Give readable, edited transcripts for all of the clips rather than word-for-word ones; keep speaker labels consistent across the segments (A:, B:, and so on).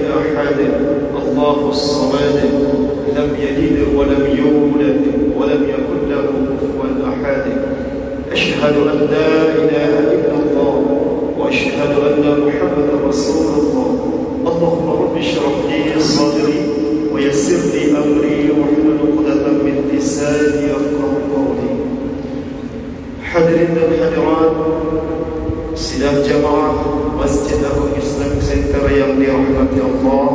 A: أحد الله الصمد لم يلد ولم يولد ولم يكن له كفوا أحد أشهد أن لا إله إلا الله وأشهد أن محمدا رسول الله اللهم رب اشرح لي صدري ويسر لي أمري واحلل عقدة من لساني يفقهوا قولي. Hadirin dan hadirat sidang jamaah Masjid Agung Islamic Center yang dirahmati Allah,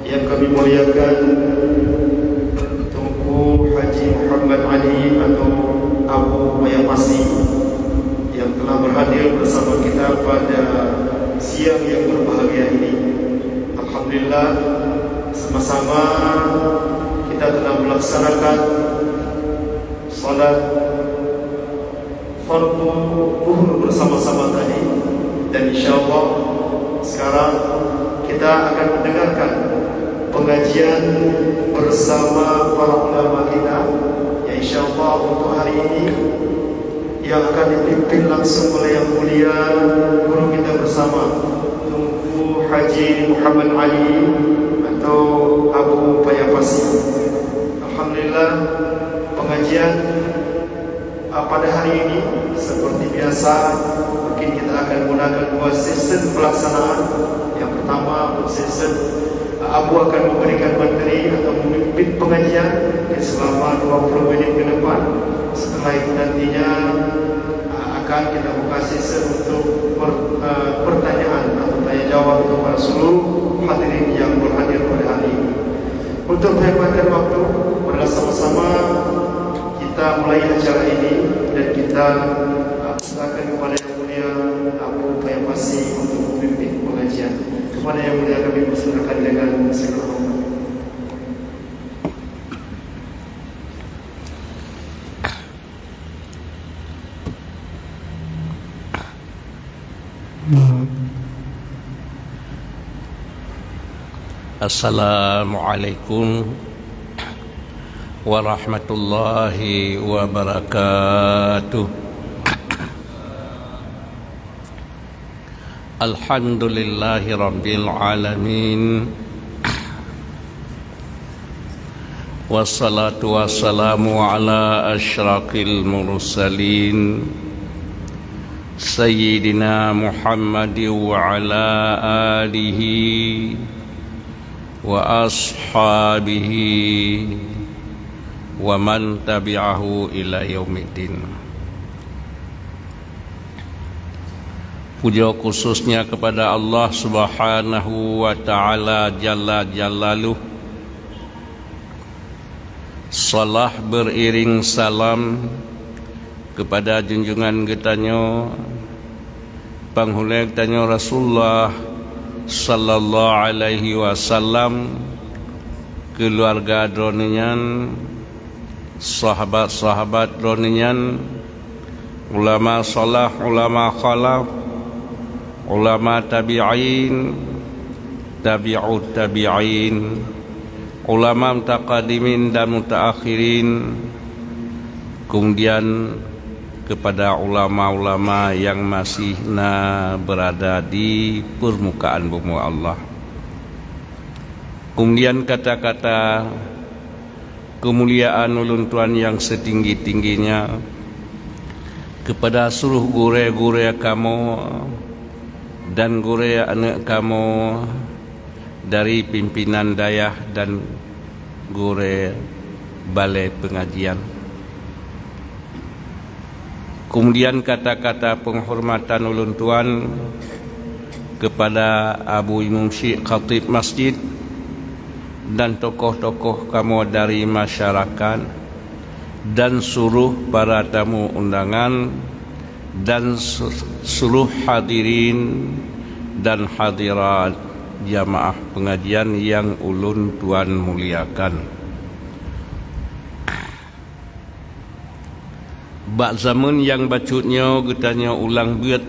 A: yang kami muliakan Tunku Haji Muhammad Ali atau Abu Payapasi yang telah berhadir bersama kita pada siang yang berbahagia ini. Alhamdulillah, sama-sama kita telah melaksanakan salat fardu zuhur bersama-sama tadi, dan insyaallah sekarang kita akan mendengarkan pengajian bersama para ulama kita yang insyaallah untuk hari ini yang akan dipimpin langsung oleh yang mulia guru kita bersama Tunku Haji Muhammad Ali atau Abu Payapasi. Alhamdulillah, pengajian pada hari ini seperti biasa mungkin kita akan gunakan dua sesi pelaksanaan. Yang pertama, sesi Abu akan memberikan materi atau memimpin pengajian selama 20 menit ke depan. Setelah itu nantinya akan kita buka sesi untuk pertanyaan atau tanya jawab kepada seluruh hadirin yang berhadir pada hari ini. Untuk menghematkan waktu, marilah sama-sama kita mulai acara ini dan kita serahkan kepada yang mulia Abu Payapasi untuk memimpin pengajian. Kepada yang mulia kami persilakan dengan segala hormat.
B: Assalamualaikum warahmatullahi wabarakatuh. Alhamdulillahi rabbil alamin, wassalatu wassalamu ala asyraqil mursalin Sayyidina Muhammadin wa ala alihi wa ashabihi wa man tabi'ahu ila yaumiddin. Puja khususnya kepada Allah Subhanahu wa ta'ala Jalla Jalaluh. Salah beriring salam kepada junjungan getanyo panghuleng tanyo Rasulullah sallallahu alaihi wasallam, keluarga droninyan, sahabat-sahabat droninyan, ulama salah, ulama khalaf, ulama tabi'in, tabi'ut tabi'in, ulama mutaqaddimin dan mutaakhirin, kemudian kepada ulama-ulama yang masih berada di permukaan bumi Allah. Kemudian kata-kata kemuliaan ulun Tuhan yang setinggi-tingginya kepada seluruh gure-gure kamu dan gure anak kamu dari pimpinan dayah dan gure balai pengajian. Kemudian kata-kata penghormatan ulun Tuan kepada Abu Imam Syekh Khatib Masjid dan tokoh-tokoh kamu dari masyarakat dan seluruh para tamu undangan dan seluruh hadirin dan hadirat jamaah pengajian yang ulun Tuan muliakan. Bak zaman yang bacutnya getanya ulang beut,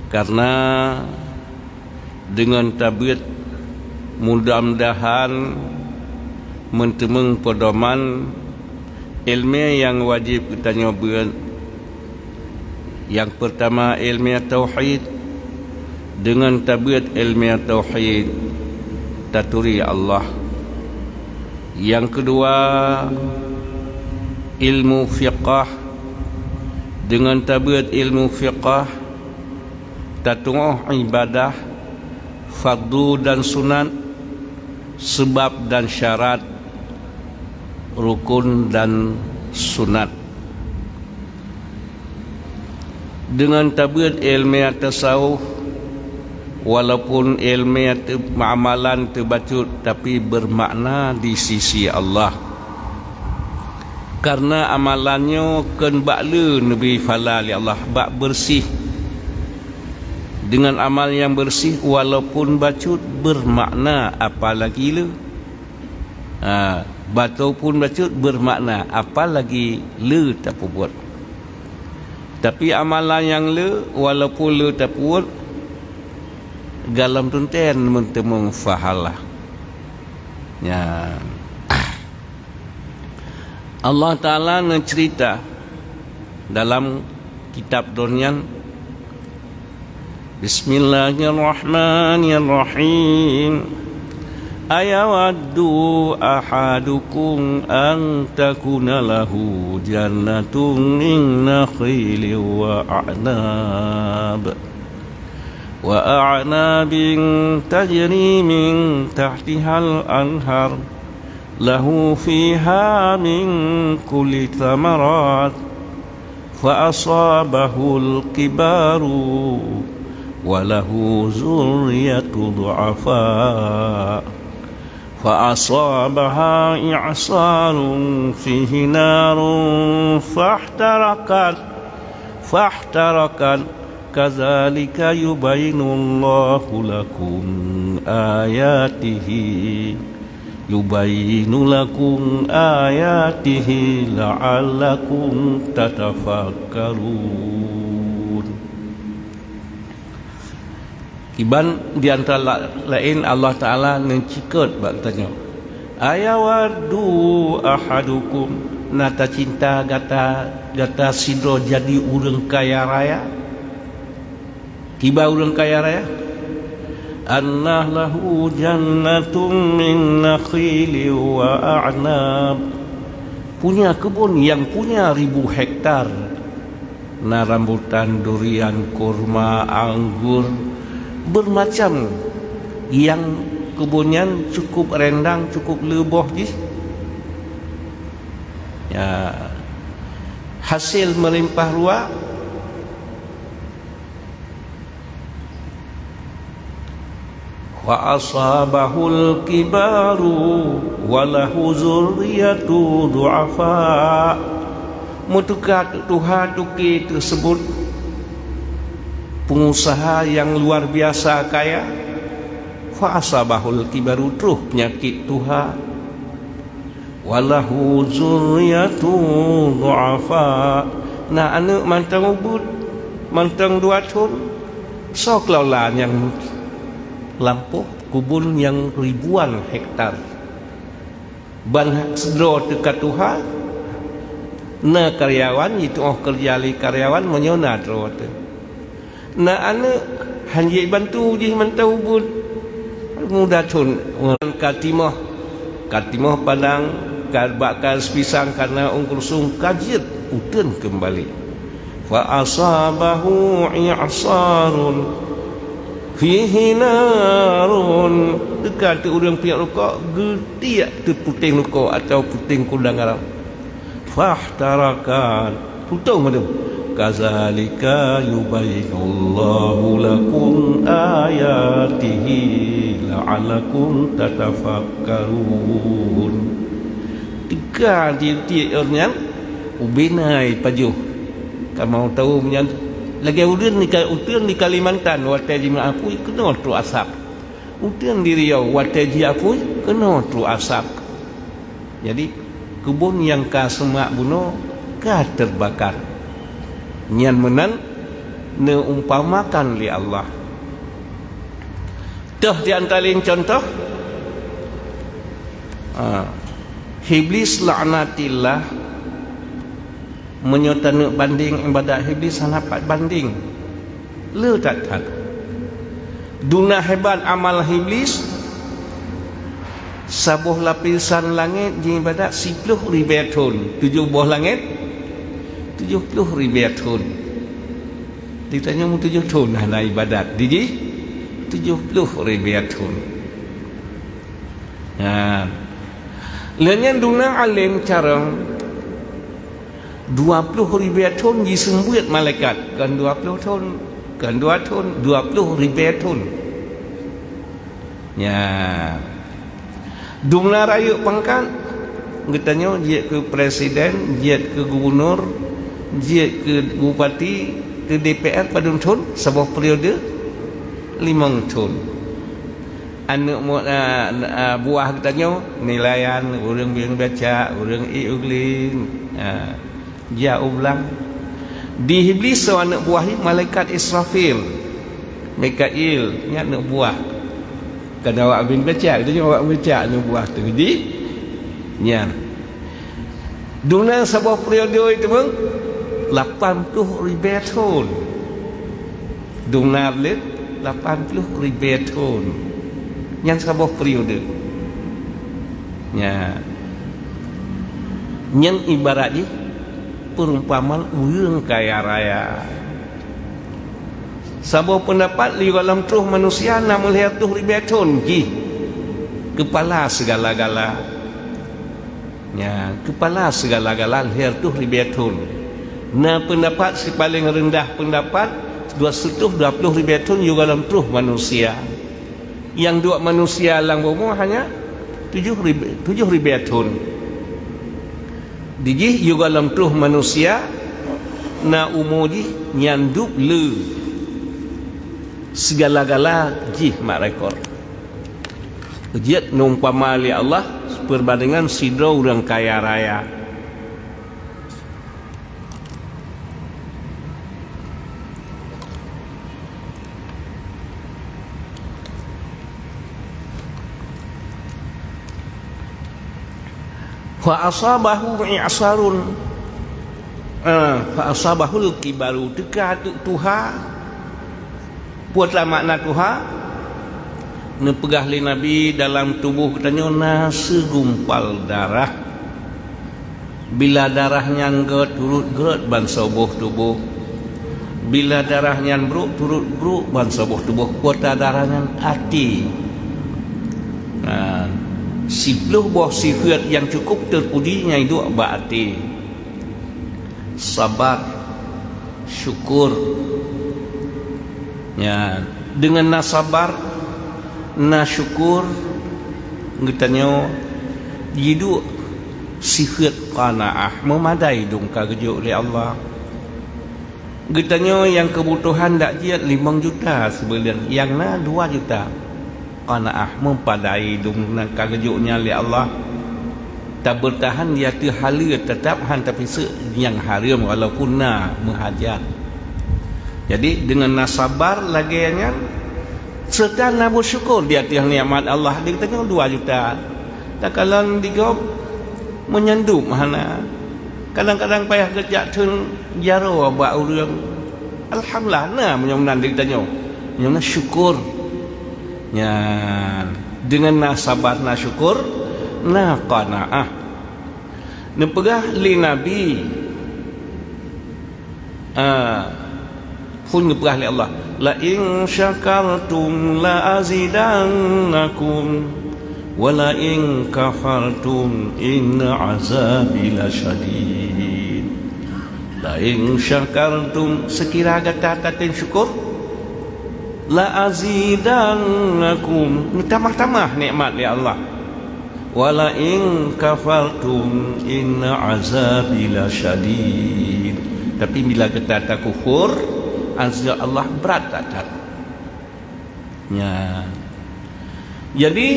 B: karena dengan tabut mudah-mudahan mentemeng pedoman ilmu yang wajib getanya beut. Yang pertama ilmu tauhid, dengan tabiat ilmiah tauhid taturi Allah. Yang kedua, ilmu fiqah dengan tabiat ilmu fiqah tatu'uh ibadah fardu dan sunat, sebab dan syarat, rukun dan sunat. Dengan tabiat ilmiah tasawuf, walaupun ilmiah amalan terbacut tapi bermakna di sisi Allah, karena amalannya kan bakle Nabi falal ya Allah, bak bersih. Dengan amal yang bersih walaupun bacut bermakna, apalagi le batu pun bacut bermakna, apalagi le tak buat. Tapi amalan yang le walaupun le tak buat galam tunten mentemung fahalah ya. Allah Ta'ala mencerita dalam kitab Donyan, Bismillahirrahmanirrahim. Ayawaddu ahadukum an takuna lahu jannatun min nakhilin wa a'nab tajri min tahtiha al-anhar lahu fiha min kulli thamarat fa asabahu al-kibaru wa lahu zurriyatu du'afa fa asabaha i'sarun fihi narun fahtarakat kadzalika yubayyinullahu lakum ayatihi la'allakum tatafakkarun. Iban di antara lain Allah Ta'ala mencikut bertanya, ayawaddu ahadukum, nata cinta gata sidro jadi urang kaya raya, tiba urang kaya raya, annah lahu jannatun min nakhili wa a'nab, punya kebun yang punya 1000 hektar, na rambutan, durian, kurma, anggur, bermacam, yang kebunnya cukup rendang, cukup leboh je ya, hasil melimpah ruah. Wa asabahul kibaru walahu zurriyatu du'afa, mutukat Tuhan tuki tersebut pengusaha yang luar biasa kaya, fa asabahul kibaru, terus penyakit Tuhan, walahu zurriyatu du'afa, na anak mantang ubud, mantang 2 tahun, sok laulan yang lampuh kubun yang ribuan hektar ban sedro dekat Tuhan, na karyawan itu kerjali karyawan menyona terus na anak hanji bantu je mantau bud mudah tun katimah padang bakal pisang karena ungkursung kajir utun kembali, fa asabahu i'sarun fihi narun, dekat tu orang piak rokok getiak tu puting rokok atau puting kudang garam, fahtarakan putung mana, kazalika yubayyinullahu lakum ayatihi la'allakum tatafakkarun. Tiga titik orangnya ubinai pajuh, kamu tahu punya lagi udin di Kalimantan watai Apuy kena tu asap, udin di Riau watai Apuy kena tu asap. Jadi kebun yang ka semak bunuh ka terbakar, nyan menan neumpamakan li Allah. Tuh di antara contoh Iblis laknatillah menyotana banding ibadat Iblis hanapat banding le tak Duna hebat amal iblis, sabuh lapisan langit di ibadat 10,000 tahun. 7 buah langit 70,000 tahun. Ditanya mu 7 tahun nak ibadat. Diji 70,000 tahun. Lenyan duna alim cara 20,000 tahun disembut malaikat. Kan 20 tahun, kan 2 tahun, 20,000 tahun. Ya. Duna rayu pangkat, katanya dia ke presiden, dia ke gubernur, dia ke bupati, ke DPR pada tahun sebuah periode 5 tahun. Anak buah katanya nilaian orang yang baca, orang iuglin, dia ulang. Di iblis anak buah malaikat Israfil, Mikail, ni anak buah. Kan awak bin baca, katanya awak baca anak buah tu. Jadi, nya. Dunia sebuah periode itu pun 80,000 tahun. Dunia lid 80,000 tahun. Yang sebuah periode. Ya. Yang ibaratnya perumpamaan urang kaya raya. Sebuah pendapat di dalam tuh manusia nak melihat tuh ribeton ji kepala segala-gala. Ya, kepala segala-gala lihat tuh ribeton. Nah pendapat si paling rendah pendapat 20 ribeton juga dalam tuh manusia. Yang dua manusia lang bomo hanya 7 ribeton. Diji juga dalam tuh manusia na umuji nyanduk le segala-gala jih mak rekor. Ujiat numpama li Allah perbandingan sidro orang kaya raya. Fa asabahu i'sarun fa asabahul kibaru dekat Tuhan buatlah makna Tuhan nepegah li Nabi dalam tubuh katanya segumpal darah. Bila darahnya nget turut get ban soboh tubuh, bila darahnya bruk turut bruk ban soboh tubuh. Kuota darahnya hati. Nah, 10 buah sifat yang cukup terpujinya itu berarti sabar, syukur. Ya, dengan nasabar, nasyukur, katanya hidup sifat qanaah memadai dong kagejuk oleh Allah. Katanya yang kebutuhan tak jiat 5 juta sebulan, yang na 2 juta. Qanaah mempadai dong nak kagejuknya oleh Allah. Tak bertahan dia tu halir tetap han tapi yang haram walaupun na menghajat. Jadi dengan nasabar lagi yang serta nak bersyukur di atas nikmat Allah. Dia kata 2 juta. Tak kalau digop menyandup mana. Kadang-kadang payah kerja tun jaro buat orang. Alhamdulillah nah menyonan dia kata menyonan syukur. Ya, dengan nasabar na syukur na qanaah. Nepegah li Nabi pun ngepegah li Allah, la in syakartum la azidannakum wa la in kafartum inna azabi lasyadid. La in syakartum sekira kata-kata syukur la azidannakum tambah-tambah nikmat li Allah. Wala in kafartum inna azabi lasyadid. Tapi bila kita tak kufur, azab Allah berat tak. Ya. Jadi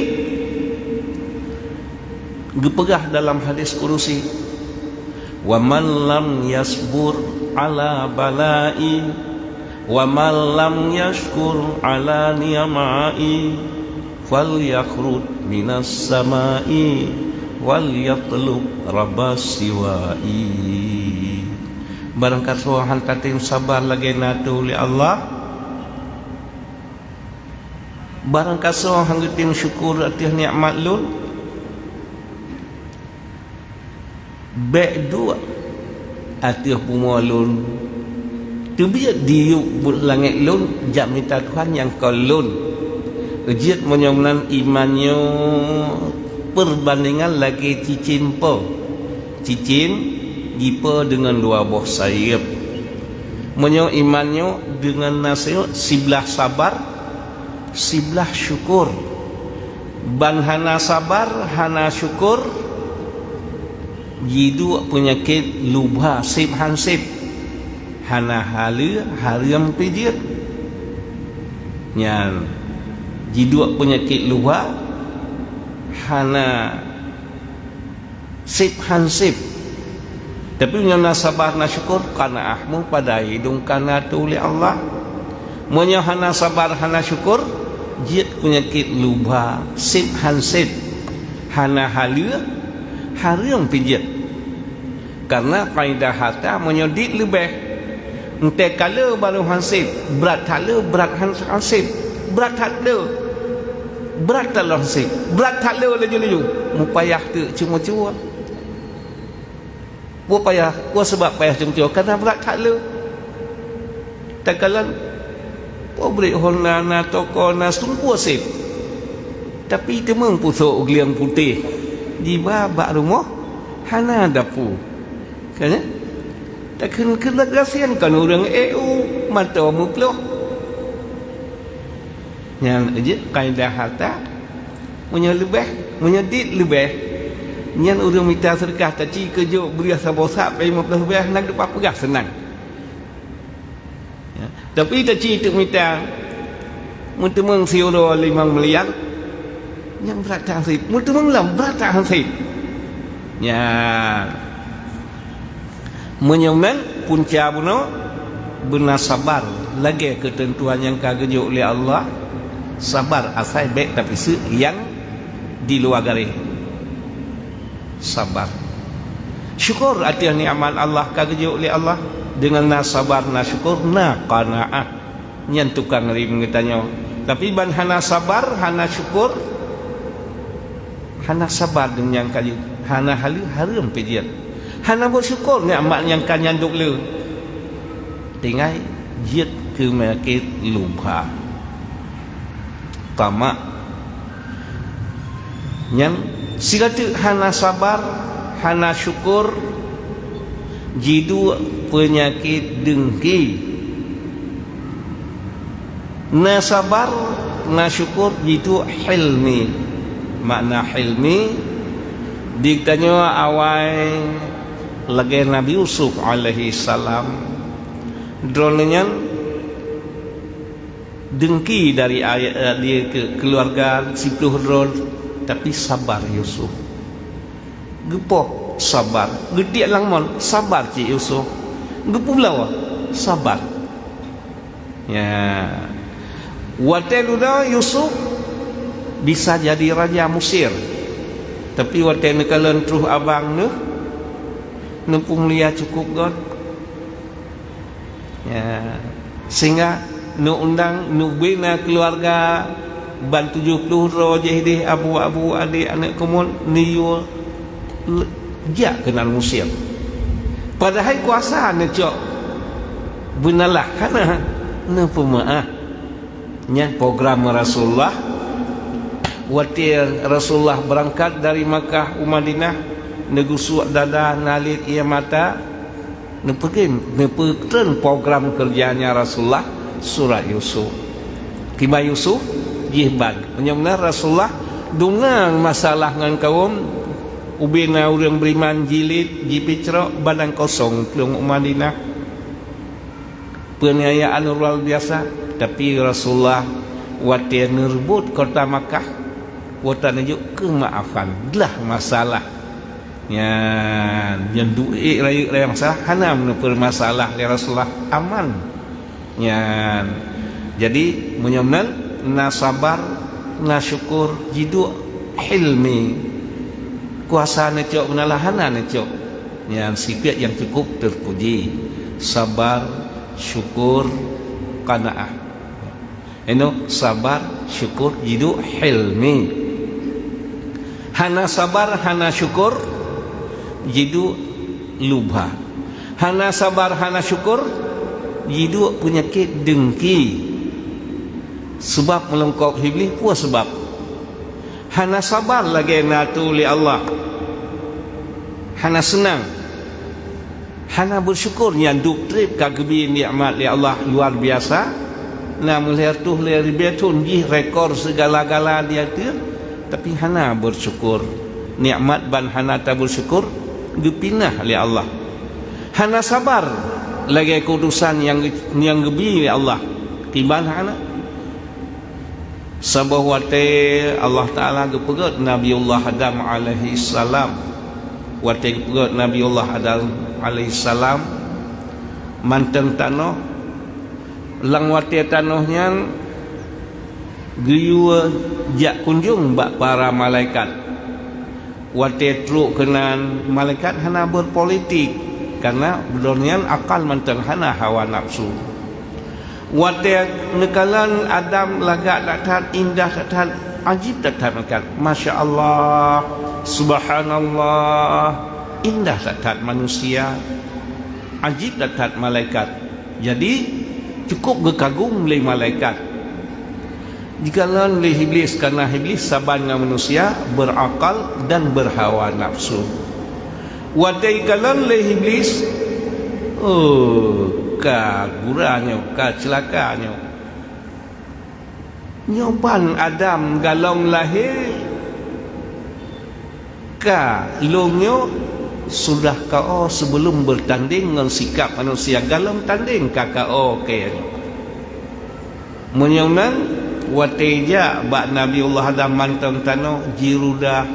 B: gepegah dalam hadis kursi, wa man lam yasbur ala balai wa man lam yashkur ala ni'mai falyakhruj minas samai wal yatlub rabbas siwai. Barangkali suahan katin sabar lagi natu li Allah barang kasar hang tim syukur atas nikmat lun baik dua atas pumua lun tu biar diuk but langit lun jak minta Tuhan yang kau lun ejit menyomnan imannya perbandingan lagi cicin jipa dengan dua buah sayap menyo imannya dengan nasihat sebelah sabar sebelah syukur ban hana sabar hana syukur jidu penyakit luba sip hansip hana halu hariam pijit nyan jidu penyakit luba hana sip hansip tapi yang sabar na syukur karena ahmu pada hidung karena tu oleh Allah menyo hana sabar hana syukur jid penyakit luba sip hansip hana halu hariam pijit karena faedah harta menyodit lebih ente kala baru hansip berat kala berat hansip berat kala berat kala hansip berat kala laju-laju mupayah tu cuma-cuma buat payah buat sebab payah cuma-cuma karena berat kala tak kalan pobrik hona na toko na sungguh sip tapi temang pusuk ugliang putih di babak rumah hana dapu kan tak kena kasihan kan orang mata muploh yang aja kaedah harta menyelebih menyedit lebih yang orang minta sedekah taci kerja beri sabar-sabar 15 rupiah nak dapat perah senang ya. Tapi taci itu minta mentemang siuro 5 miliar yang berat tak hansip mentemang lah berat tak hansip ya menyemang punca buno benar sabar lagi ketentuan yang kagejuk oleh Allah sabar asal baik tapi yang di luar garis sabar syukur atas nikmat Allah kagejuk oleh Allah dengan na sabar na syukur na qanaah nyan tukang ngeri mengetanya tapi ban hana sabar hana syukur hana sabar dengan kali hana halu harum pijit hana bersyukur nikmat yang kan nyanduk le tinggal jid ke penyakit lupa tamak yang silatu hana sabar hana syukur jidu penyakit dengki na sabar na syukur jidu hilmi makna hilmi ditanya awal lagi Nabi Yusuf alaihi salam dronenya dengki dari ayat dia ke keluarga 10 drone tapi sabar Yusuf gepo sabar gede langmon sabar cik Yusuf gepo lawa sabar ya wateluna Yusuf bisa jadi raja Mesir tapi waten kalen truh abang ne nempung lia cukup god ya sehingga nu undang nu bina keluarga ban 70 roh jadi abu-abu adik anak kumul niyo jak kenal Mesir padahal kuasa ne cok benalah kana ne pemaah nya program Rasulullah waktu Rasulullah berangkat dari Makkah ke Madinah negusuk dada nalit ia mata ne pergi ne perken program kerjanya Rasulullah surat Yusuf kima Yusuf jihban menyamna Rasulullah dungang masalah dengan kaum ubina orang beriman jilid jipicro badan kosong kelung Madinah penganiayaan luar biasa tapi Rasulullah waktu merebut kota Makkah waktu nunjuk kemaafan lah masalah ya yang duit raya masalah hanam permasalah ya Rasulullah aman ya jadi menyamna na sabar na syukur jidu hilmi kuasa ne cok menalahana ne cok yang sifat yang cukup terpuji sabar syukur qanaah sabar syukur jidu hilmi. Hana sabar hana syukur jidu lubha. Hana sabar hana syukur jidu penyakit dengki. Sebab melengkok iblis pun sebab. Hana sabar lagi natu li Allah. Hana senang. Hana bersyukur nyanduk trip kagebi nikmat li Allah luar biasa. Nah melihat tu lihat betun di rekor segala-gala dia tu. Tapi hana bersyukur. Nikmat ban hana tak bersyukur gepinah li Allah. Hana sabar lagi kudusan yang gebi li Allah. Tiban hana sabah wate Allah Ta'ala gepegat Nabiullah Adam alaihi salam. Wate gepegat Nabiullah Adam alaihi salam manteng tanah lang wate tanahnya geriwa jak kunjung bak para malaikat. Wate truk kenan malaikat hana berpolitik karena bedornya akal manteng hana hawa nafsu. Wate nekalan Adam lagak datat indah datat ajib datat makan. Masya Allah, subhanallah, indah datat manusia, ajib datat malaikat. Jadi cukup gekagum oleh malaikat. Jikalau oleh iblis karena iblis sabarnya manusia berakal dan berhawa nafsu. Wate ikalan oleh iblis, kaguranya, celakanya. Nyoban Adam galong lahir longyo sudah kau sebelum bertanding dengan sikap manusia galong tanding kakao kayaknya. Menyaunan wateja bak Nabiullah Adam mantang tano jirudah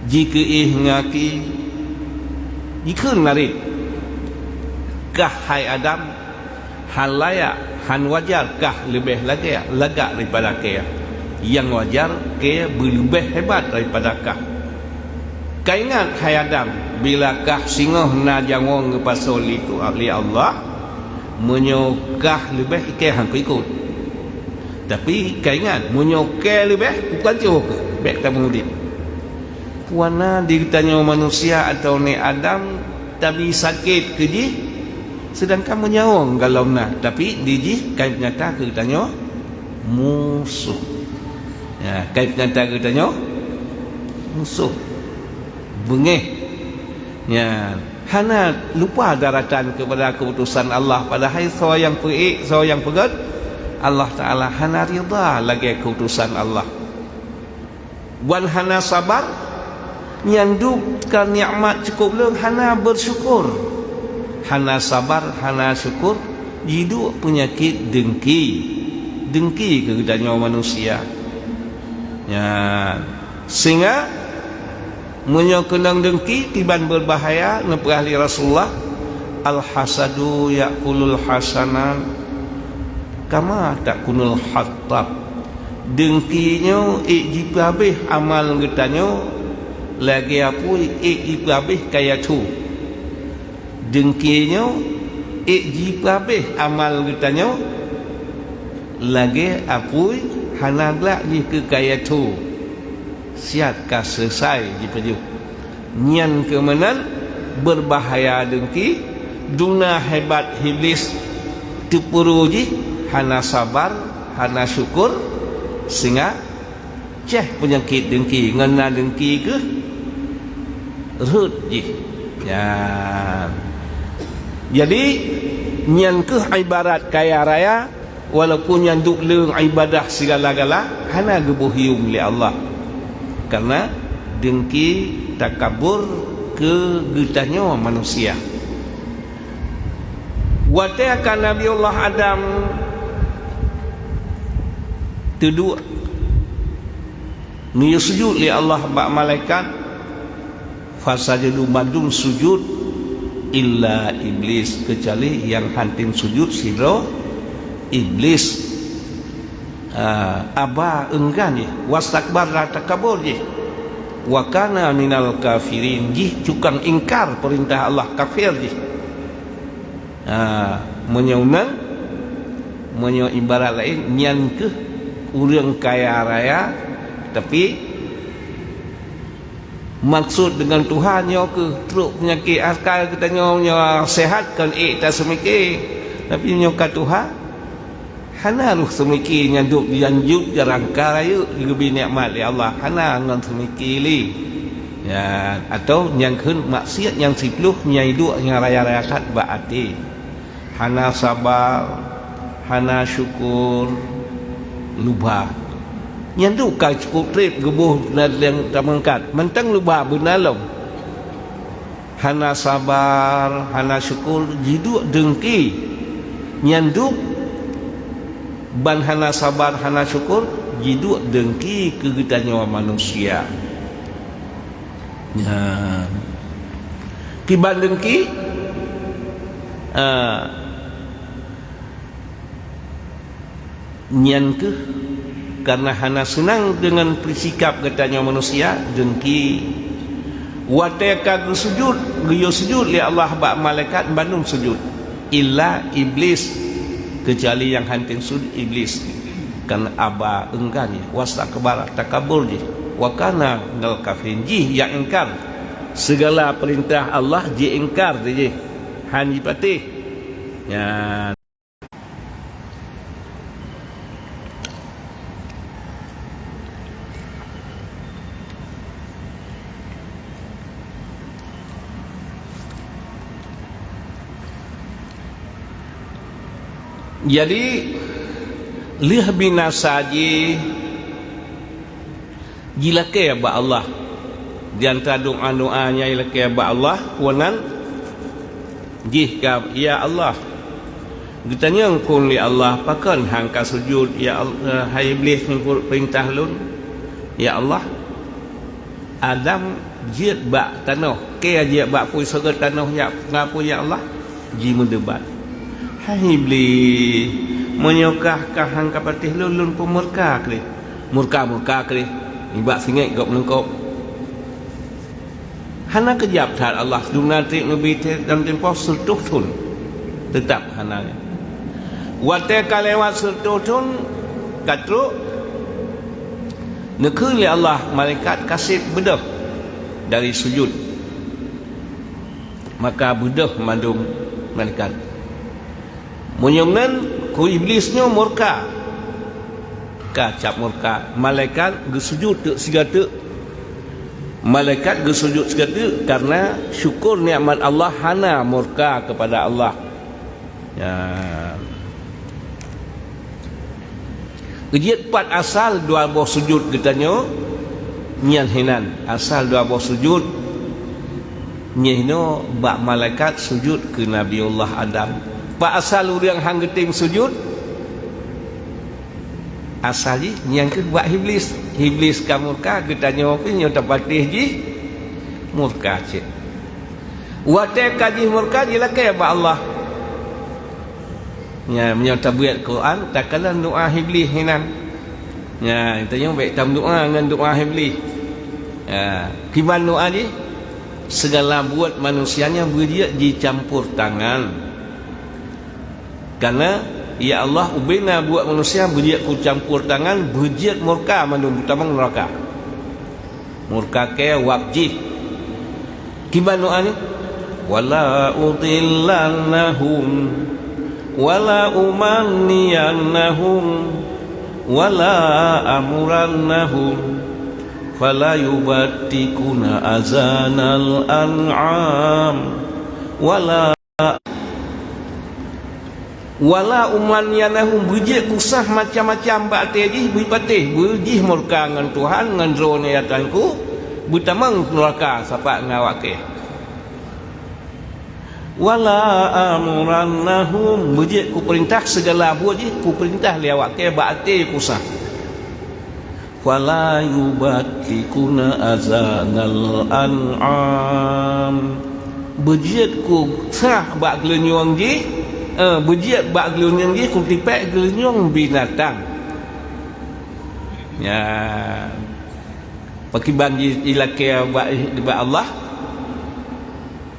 B: jika ngaki jika narik kah hai Adam han layak han wajar kah lebih lagi lagak daripada kaya yang wajar kaya berlebih hebat daripada kah. Kau ingat hai Adam bila kah singoh na jangong ngepasol itu ahli Allah menyokah lebih kaya hang ikut. Tapi kau ingat menyokah lebih bukan cukup baik tak mengudip. Puana ditanya manusia atau ni Adam tapi sakit keji sedangkan menyawang kalau nak tapi diji kait nyata ke tanya musuh ya kait nyata ke tanya musuh bengeh ya hana lupa daratan kepada keputusan Allah padahal yang peik yang pegat Allah Ta'ala hana rida lagi keputusan Allah wan hana sabar nyandukkan nikmat cukup leng hana bersyukur. Hana sabar, hana syukur, hidup penyakit dengki kepadanya manusia. Ya, sehingga menyokenang dengki tiban berbahaya. Nabi ahli Rasulullah, al hasadu yakulul hasanan, kama takunul hattab. Dengkinya ikjibabih amal getanya, lagi apa ikjibabih kaya tu. Dengkinya ikjibabih amal getanya lagi apui hanaglak di kekaya tu siatkah selesai di peju nyan kemenan berbahaya dengki duna hebat iblis tepuruji hana sabar hana syukur sehingga penyakit dengki ngena dengki ke rut ji ya. Jadi nyan ke ibarat kaya raya walaupun yang duk leung ibadah segala-gala hana gebuhium li Allah karena dengki takabur ke getanya manusia. Watakan Nabiullah Adam kedua ni sujud li Allah bak malaikat fasajadu badung sujud illa iblis kecuali yang hantim sujud siro iblis aba enggan je wastakbar takabur je wa kana minal kafirin je cukang ingkar perintah Allah kafir je menyaunan Menyo ibarat lain nyan ke urang kaya raya tapi maksud dengan Tuhan nyo ke teruk penyakit akal kita nyo sehatkan tak semikir tapi nyo ka Tuhan hana ruh semikir nyanduk dianjuk jarang kaya lebih nikmat ya Allah hana ngan semikir li ya atau yang keun maksiat yang 10 nyai duk yang raya-raya kat baati hana sabar hana syukur lubah nyanduk ka cukup trip gebuh yang tamangkat mentang lubah benalong hana sabar hana syukur jiduk dengki nyanduk ban hana sabar hana syukur jiduk dengki ke kita nyawa manusia ya tiba dengki nyan ke karena hana senang dengan bersikap katanya manusia dengki wateka sujud geyo sujud li Allah ba malaikat bandung sujud illa iblis kecuali yang hanting sujud iblis kan aba enggan ya wastakbara takabur je wa kana nal kafirin ji yang engkar segala perintah Allah ji engkar je hanji patih ya. Jadi lih binasaji jilake ba Allah di antara doa-doanya ilake ba Allah wanan jihka ya Allah ditanya kun li Allah pakan hangka sujud ya Allah hai iblis ngikut perintah lun ya Allah Adam jiat ba tanah ke jiat ba pui surga tanah ya ngapu ya Allah ji mendebat hai iblis menyokah kahang kapatih lulun pun murka kali murka kali ibak singai gop lengkop hana kejap tat Allah dunati lebih dalam tempoh sertuh tun tetap hana wate kalewat sertuh tun katru nekuli Allah malaikat kasih bedah dari sujud maka bedah mandung malaikat menyongan ku iblisnya murka kacap murka malaikat gesujud tu sigata malaikat gesujud sigata karena syukur nikmat Allah hana murka kepada Allah ya ujiat 4 asal 2 buah sujud katanya nyan hinan asal 2 buah sujud nyehno bak malaikat sujud ke Nabiullah Adam pak asal urang hang geting sujud asal ji yang ke buat iblis ka murka getanya opi nyo tapatih ji murka cik wate kaji murka ji lakai ba Allah nya menyata buat Quran takalan doa iblis hinan nya tanya baik tam doa dengan doa iblis ya kiban doa ji segala buat manusianya berjia dicampur tangan karena ya Allah ubina buat manusia berjia ku campur tangan berjia murka mandung utamang neraka murka ke wabji kiban doa ni wala udillannahum wala umanniyannahum wala amurannahum fala yubattikuna azanal an'am wala umanyanahum bujik kusah macam-macam batik jih bipatih bujih murka dengan Tuhan dengan drone yatanku butamang neraka siapa ngawak ke wala amurannahum bujik ku perintah segala buat jih ku perintah liawak ke batik kusah fala yubattikuna azanal an'am bujik ku sah bak gelenyong jih berjiat bak gelunyang dia ku tipek gelunyang binatang ya pakai banji ilakai bak Allah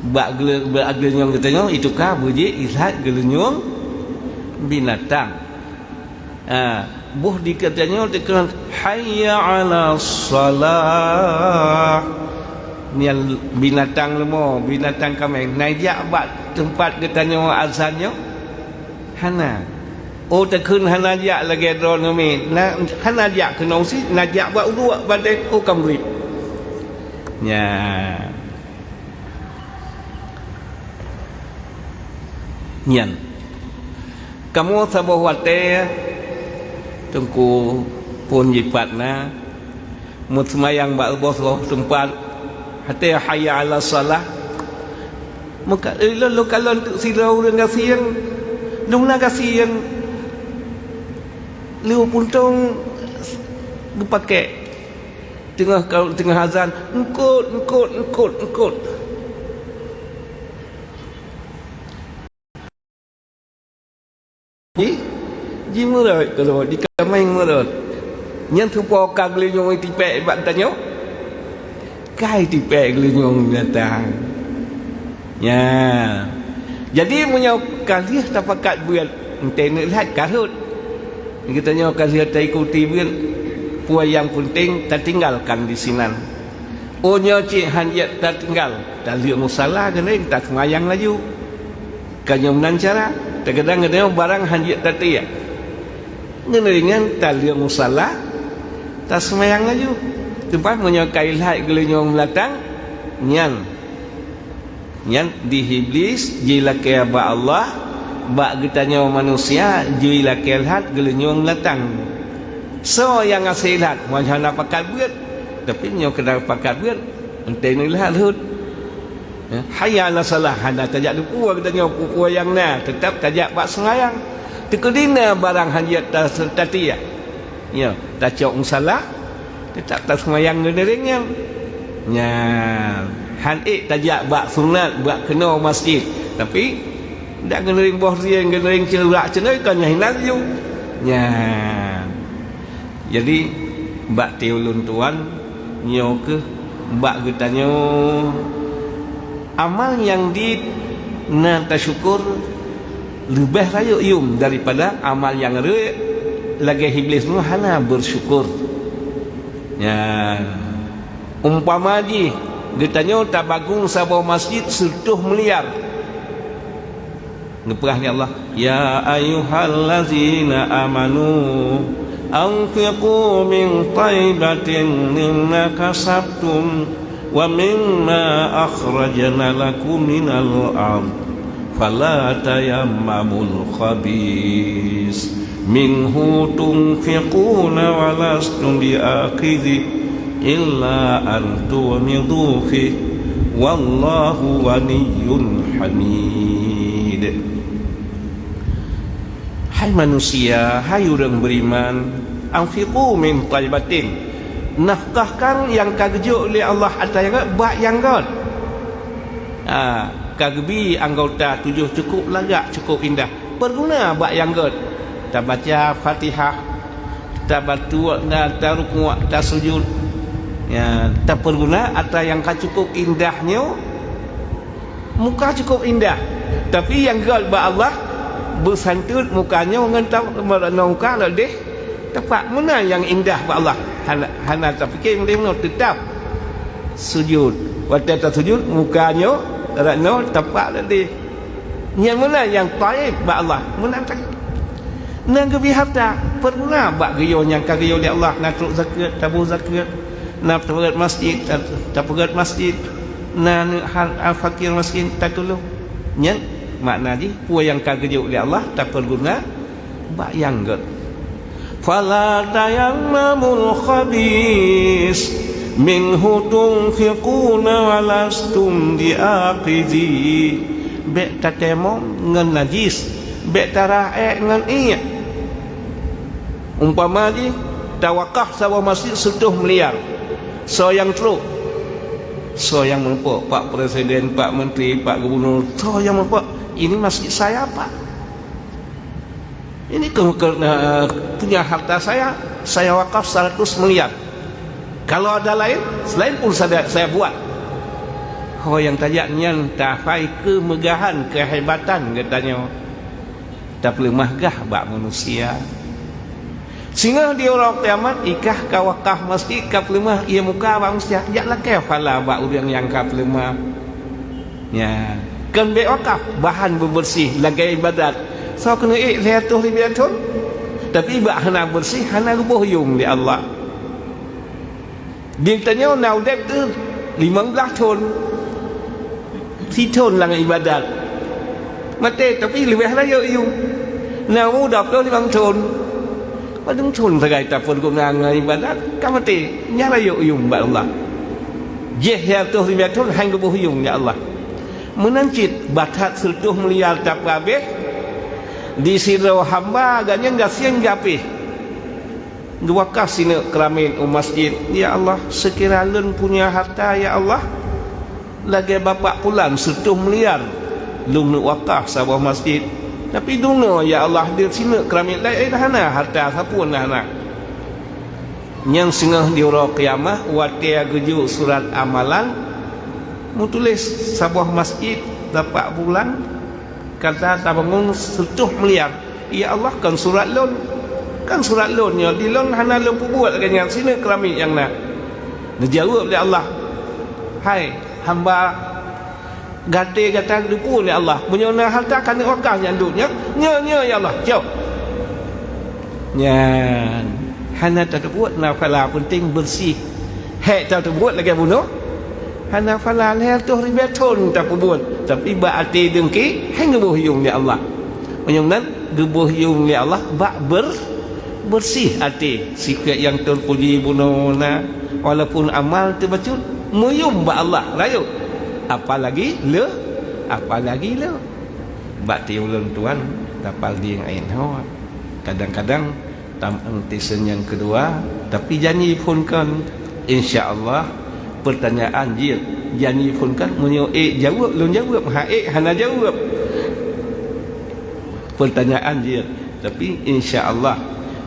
B: bak gelunyang katanya itu kah berjiat ilat gelunyang binatang Buh dikatanya tekan hayya 'ala salah. Ni binatang lemo, binatang kami najak bak tempat katanya azannya. Hana. Oh tekun hana jak lagi drone ni. Hana jak kena usi najak bak uduk badai oh kamri. Ya. Nyan. Kamu sabuh wate tengku pun jipatna mutmayang bak bos tempat hati hayya 'ala salah. Maka lo kalau untuk sirau dengan siang dong nak kasihan lu puntong dipakai tengah azan engkut ji merot kalau di kamai merot yang tu pokag le nyong tipek bak tanyo kai tipek le nyong datang ya jadi punya kaliah tapakat buat ente nak lihat karut kita tanya kaliah tak ikuti buat puan yang penting tak tinggalkan di sinan ohnya cik hanjat tak tinggal tak lihat musalah kena tak semayang laju kanyom nan cara kadang-kadang barang hanjat tak tiap ngeringan tak lihat musalah tak semayang laju tempat punya kailah gelenyong belakang nyan di iblis jila ke ba Allah ba getanya manusia jila ke hat gelenyong latang so yang asilat wajana pakat buat tapi nyo kena pakat buat ente ni lah hut hayya 'ala salah hana tajak lupa getanya pupu yang na tetap tajak bak sembayang tekudina barang hanjat tati ya tajak musalah tetap tak sembayang ngederengnya nya han tajak bak sunat bak kena masjid tapi dak genering boh riang genering cerak cenai kan hilang ju nya jadi bak tiulun tuan nyo ke bak getanyo amal yang di na tasyukur lebih rayu yum daripada amal yang re lagi iblis nu hana bersyukur ya umpama di ditanya tabagung sabau masjid 100 miliar. Ngeperahnya Allah, ya ayyuhallazina amanu anfiqu min thayyibatin mimma kasabtum wa mimma akhrajna lakum minal ard fala tayammamul khabis minhu tunfiquna wa lastum biakhidhi illa an tu'midu fi wallahu ghaniyyun hamid. Hai manusia, hai orang beriman, anfiqu min thayyibatin, nafkahkan yang kagejuk oleh Allah atas yang bak yang god. Kagbi anggota 7 cukup lagak, cukup indah. Berguna bak yang god. Tak baca Fatihah, tak batu, tak rukuk, tak sujud. Ya, tak berguna atau yang cukup indahnya muka cukup indah tapi yang god ba Allah bersantut mukanya mengentak merenungkan lebih tepat mana yang indah ba Allah hana tak fikir dia tetap sujud waktu tak sujud mukanya rano tepat lebih yang mana yang taib ba Allah mana tak nang kebihabta berguna ba geyo yang kageyo di Allah nak zakat tabu zakat nak pergi masjid tak pergi masjid nak hal fakir miskin tak tolong nyen makna ji puan yang kagejuk oleh Allah tak berguna bak yang god fala tayammamul khabis minhu tunfiquna walastum diaqidhi bek tatemo ngan najis bek tarae ngan iya umpama ji tawakaf sawa masjid 100 miliar. So yang teruk, so yang mempuk Pak Presiden, Pak Menteri, Pak Gubernur, so yang mempuk ini masjid saya Pak, ini punya harta saya wakaf 100 miliar. Kalau ada lain selain pun saya buat. Oh yang tajaknya tafai kemegahan, kehebatan katanya, tak perlu mahgah bak manusia Sehingga di orang kiamat ikah kawakah masjid kap lemah ia muka bangsa yaklah ke pala ba urang yang kap lemah ya kan be wakaf bahan bersih lagi ibadat so kena saya tu ribiatun tapi ba hana bersih hana rubuh yung di Allah dia tanya nau dek tu 15 tahun si tahun lang ibadat mate tapi lebih raya yung nau dap tu 5 tahun padung thun segai tapun kunang ibadat kamati nyala yung ba Allah je ya tu ribiatun hang rubuh yung ya Allah menancit batat 10 miliar tak kabeh di sirau hamba agaknya enggak siang gapi dua kasih keramin masjid ya Allah sekira lun punya harta ya Allah lagi bapak pulang 10 miliar lun wakaf sabah masjid tapi dunia ya Allah di sini keramin lain hana harta sapun hana yang sengah di orang kiamah watia geju surat amalan mutulis sebuah masjid dapat bulan kata tak bangun 10 miliar ya Allah kan surat loannya di loan hana lempu buat kan yang sini keramik yang nak dijawab oleh Allah hai hamba gate gata dupu oleh Allah menyona harta kan wakaf yang duknya nya ya Allah jauh nya hana tak buat nafala penting bersih tak buat lagi bunuh hana falal her tu ribeton tak buat tapi ba ati dengki hang gebuh yung ya Allah menyong nan gebuh yung ya Allah ba bersih ati sikap yang terpuji bunona walaupun amal terbacut muyum ba Allah rayu apalagi le ba ti ulun tuan tapal di yang ain hawa kadang-kadang tam antisen yang kedua tapi janji pun kan insyaallah pertanyaan dia janji pun kan menyo jawab lun jawab hana jawab pertanyaan dia tapi insyaallah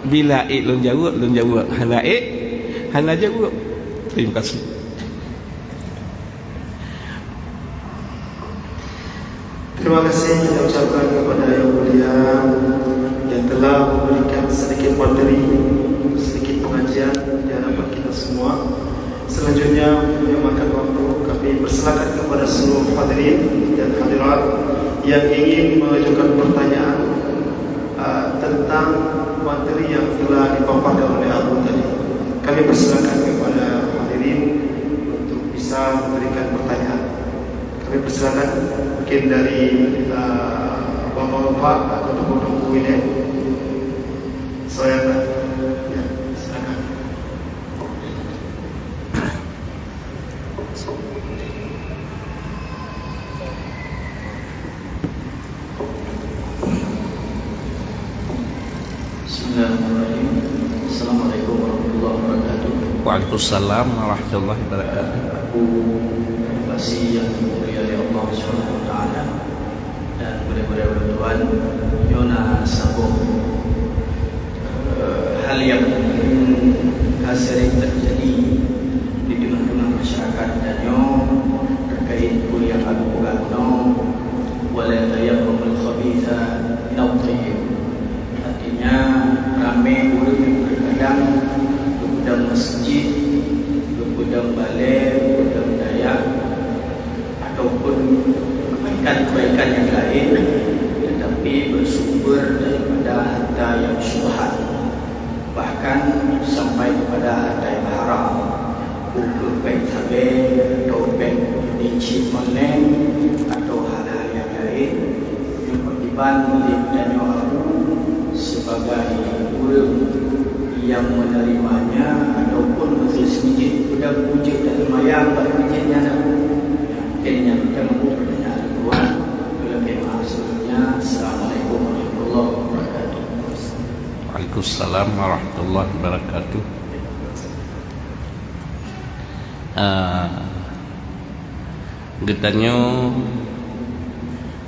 B: bila lun jawab hana jawab terima kasih.
A: Terima kasih kita ucapkan kepada Yang Mulia yang telah memberikan sedikit materi, sedikit pengajian di hadapan kita semua. Selanjutnya memakan waktu kami persilakan kepada seluruh hadirin dan hadirat yang ingin mengajukan pertanyaan tentang materi yang telah dipaparkan oleh Abu tadi. Kami persilakan kepada hadirin untuk bisa memberikan pertanyaan. Kami persilakan mungkin dari bapak-bapak atau tunggu-tunggu ini. Saya ya, silakan.
C: Bismillahirrahmanirrahim. Assalamualaikum warahmatullahi wabarakatuh.
B: Waalaikumsalam warahmatullahi wabarakatuh.
C: Terima kasih yang dimuliakan oleh Allah Subhanahu wa taala dan mudah-mudahan Tuhan Yona sambung hal yang sering terjadi di tengah-tengah masyarakat dan terkait kuliah agama wala tayammumul khabitha minat thayyib. Artinya ramai orang yang terkadang berpedang masjid, berpedang balai, berpedang daya ataupun kebaikan-kebaikan yang lain tetapi bersumber daripada harta yang syubhat, bahkan sampai kepada harta yang haram, buku bank tabe atau bank digit online atau hal-hal yang lain yang berkiban dan aku sebagai orang yang menerimanya ataupun majlis masjid sudah wujud dan lumayan pada masjidnya ada mungkin yang kita mampu pertanyaan kedua lebih maksudnya. Assalamualaikum warahmatullahi wabarakatuh.
B: Waalaikumsalam warahmatullahi wabarakatuh. Getanya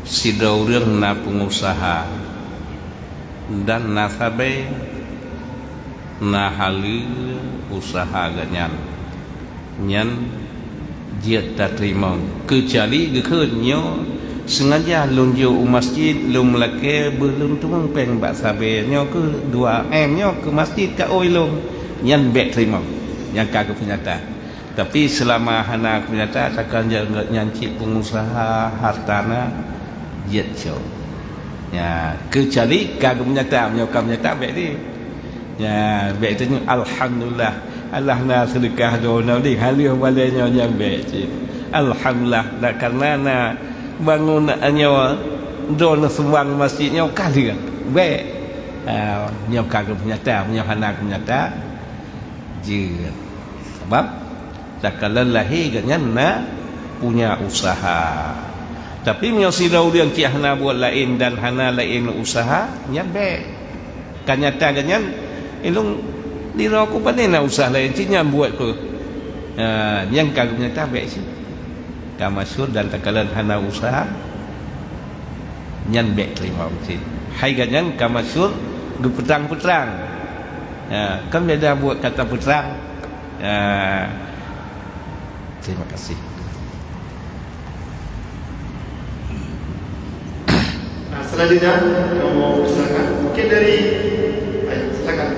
B: si daurang na pengusaha dan nasabe na halil usaha ganyan nyan dia tak terima kecuali gekenyo sengaja lunjuk masjid lum lake belum tu peng bak sabenya ke 2M nya ke masjid ka oi lum nyan bek terima yang kagak penyata. Tapi selama hana penyata takkan jangan nyancik pengusaha hartana jet show ya kecuali kagak penyata menyokam penyata bek ni ya bek tu alhamdulillah Allah na sedekah dona ni halih balenya yang bek cik alhamdulillah dak karena na bangun nyawa dona sumbang masjidnya kali kan bek nyok kagak penyata hana penyata je sebab tak kalah lahir kan na punya usaha. Tapi menyosirau yang ki hana buat lain dan hana lain usaha nyabek. Kan nyata kan ilung dira aku pandai nak usaha lain ci nyam buat ko. Yang kagum nyata bek ci. Kamasur dan takalan hana usaha nyan bek terima ci. Hai ganyan kamasur ge petang-petang. Kan beda buat kata petang. Terima kasih.
A: Nah, selanjutnya yang mau silakan mungkin dari silakan.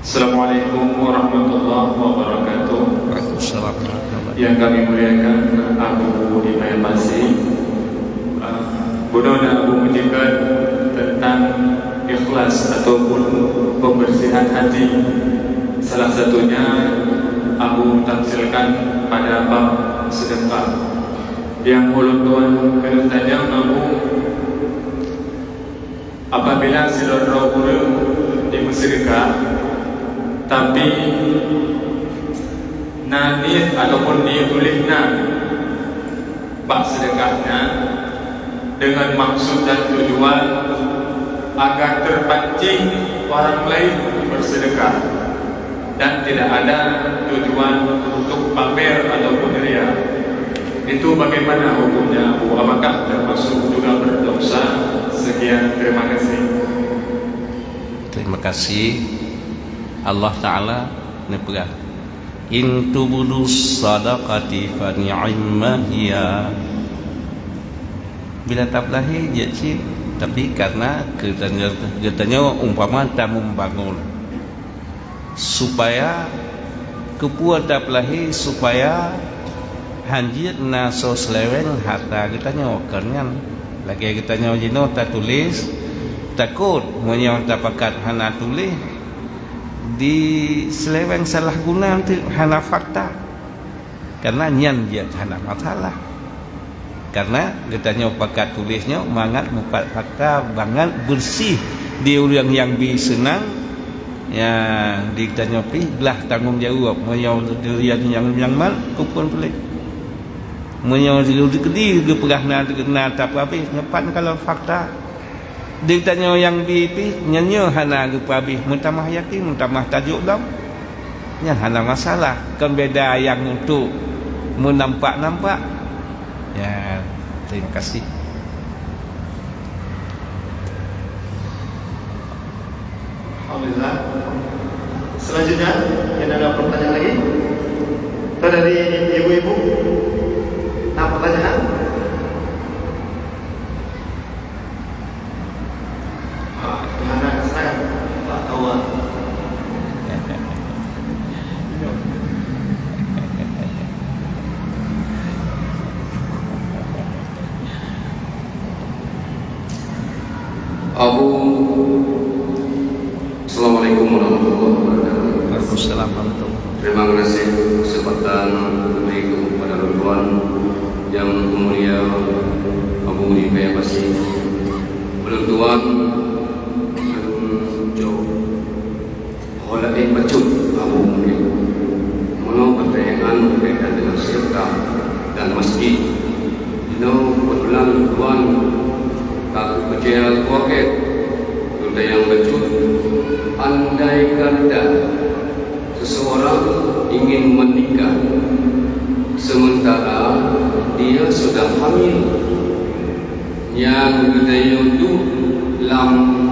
D: Assalamualaikum warahmatullahi wabarakatuh.
B: Waalaikumsalam.
D: Yang kami muliakan Abu Imam Masih Buddha Abu menyebut tentang ikhlas ataupun pembersihan hati. Salah satunya Abu tafsirkan pada bab sedekah. Yang ulun tuan kena tanya Abu, apabila saudara guru di bersedekah tapi niat ataupun ditulis bab sedekahnya dengan maksud dan tujuan agar terpancing orang lain bersedekah dan tidak ada tujuan untuk pamer ataupun ria. Itu bagaimana hukumnya Abu? Apakah termasuk juga berdosa? Sekian, terima kasih.
B: Terima kasih. Allah Ta'ala nepegah in tubudu sadaqati fa ni'ma hiya. Bila tak lahir je cik, tapi karena katanya umpama tak membangun supaya kepuat tak lahir supaya hanjit naso seleweng harta katanya kan lagi katanya jino tak tulis takut menyaw tak pakat hana tulis di seleweng salah guna nanti hana fakta karena nyan dia hana masalah karena katanya pakat tulisnya mangat mupat fakta banget bersih dia orang yang senang ya ditanya pi lah tanggung jawab menyaw dirian yang mal kupun tulis menyaw diri ke perahna tak apa ngepan kalau fakta dia tanya yang pi nyanyo hana ke habis mentamah yakin mentamah tajuk lam nya hana masalah kan beda yang untuk menampak ya. Terima kasih.
A: Alhamdulillah. Selanjutnya yang ada pertanyaan lagi dari ibu-ibu. Nah, pertanyaan gimana saya tak tahu.
E: Abu, Assalamualaikum warahmatullahi wabarakatuh.
B: Waalaikumsalam warahmatullahi wabarakatuh.
E: Terima kasih kesempatan berikan kepada tuan yang mulia Abu Imam Masih. Tuan jauh oleh bacut Abu Imam mengenai pertanyaan berkaitan dengan sedekah dan masjid. Kebetulan tuan tak percaya kuaket sudah yang bacut andai kata seseorang ingin menikah sementara dia sudah hamil yang kita itu dalam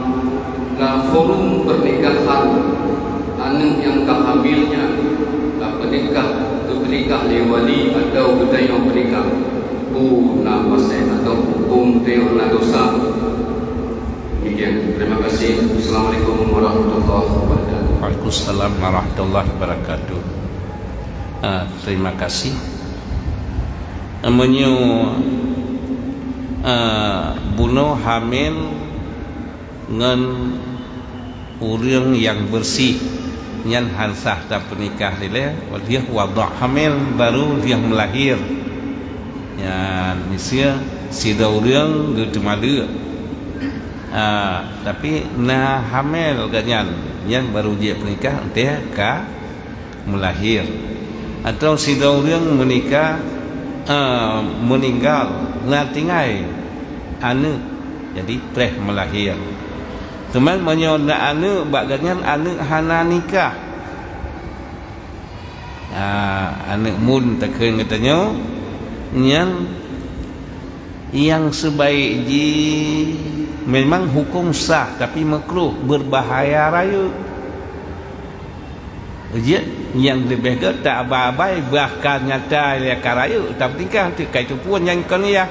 E: forum pernikahan anak yang kehamilnya bernikah lewali atau kedai yang bernikah na pasal atau hukum teo na dosa. Demikian. Terima kasih. Assalamualaikum warahmatullahi wabarakatuh.
B: Waalaikumsalam warahmatullahi wabarakatuh. Terima kasih. Namanya bunuh hamil dengan orang yang bersih yang hansah dan pernikah dia wadah hamil baru dia melahir ya misia sida orang gitu madu tapi na hamil ganyan yang baru dia pernikah entah ka melahir atau sida orang menikah meninggal na tinggal anak jadi preh melahir. Teman menyoda anak baganyan anak hana nikah. Anak mun takkan katanya yang sebaik ji memang hukum sah tapi makruh berbahaya raya. Yang lebih ke tak abai bahkan nyata dia karaya tapi kan itu pun yang kan ya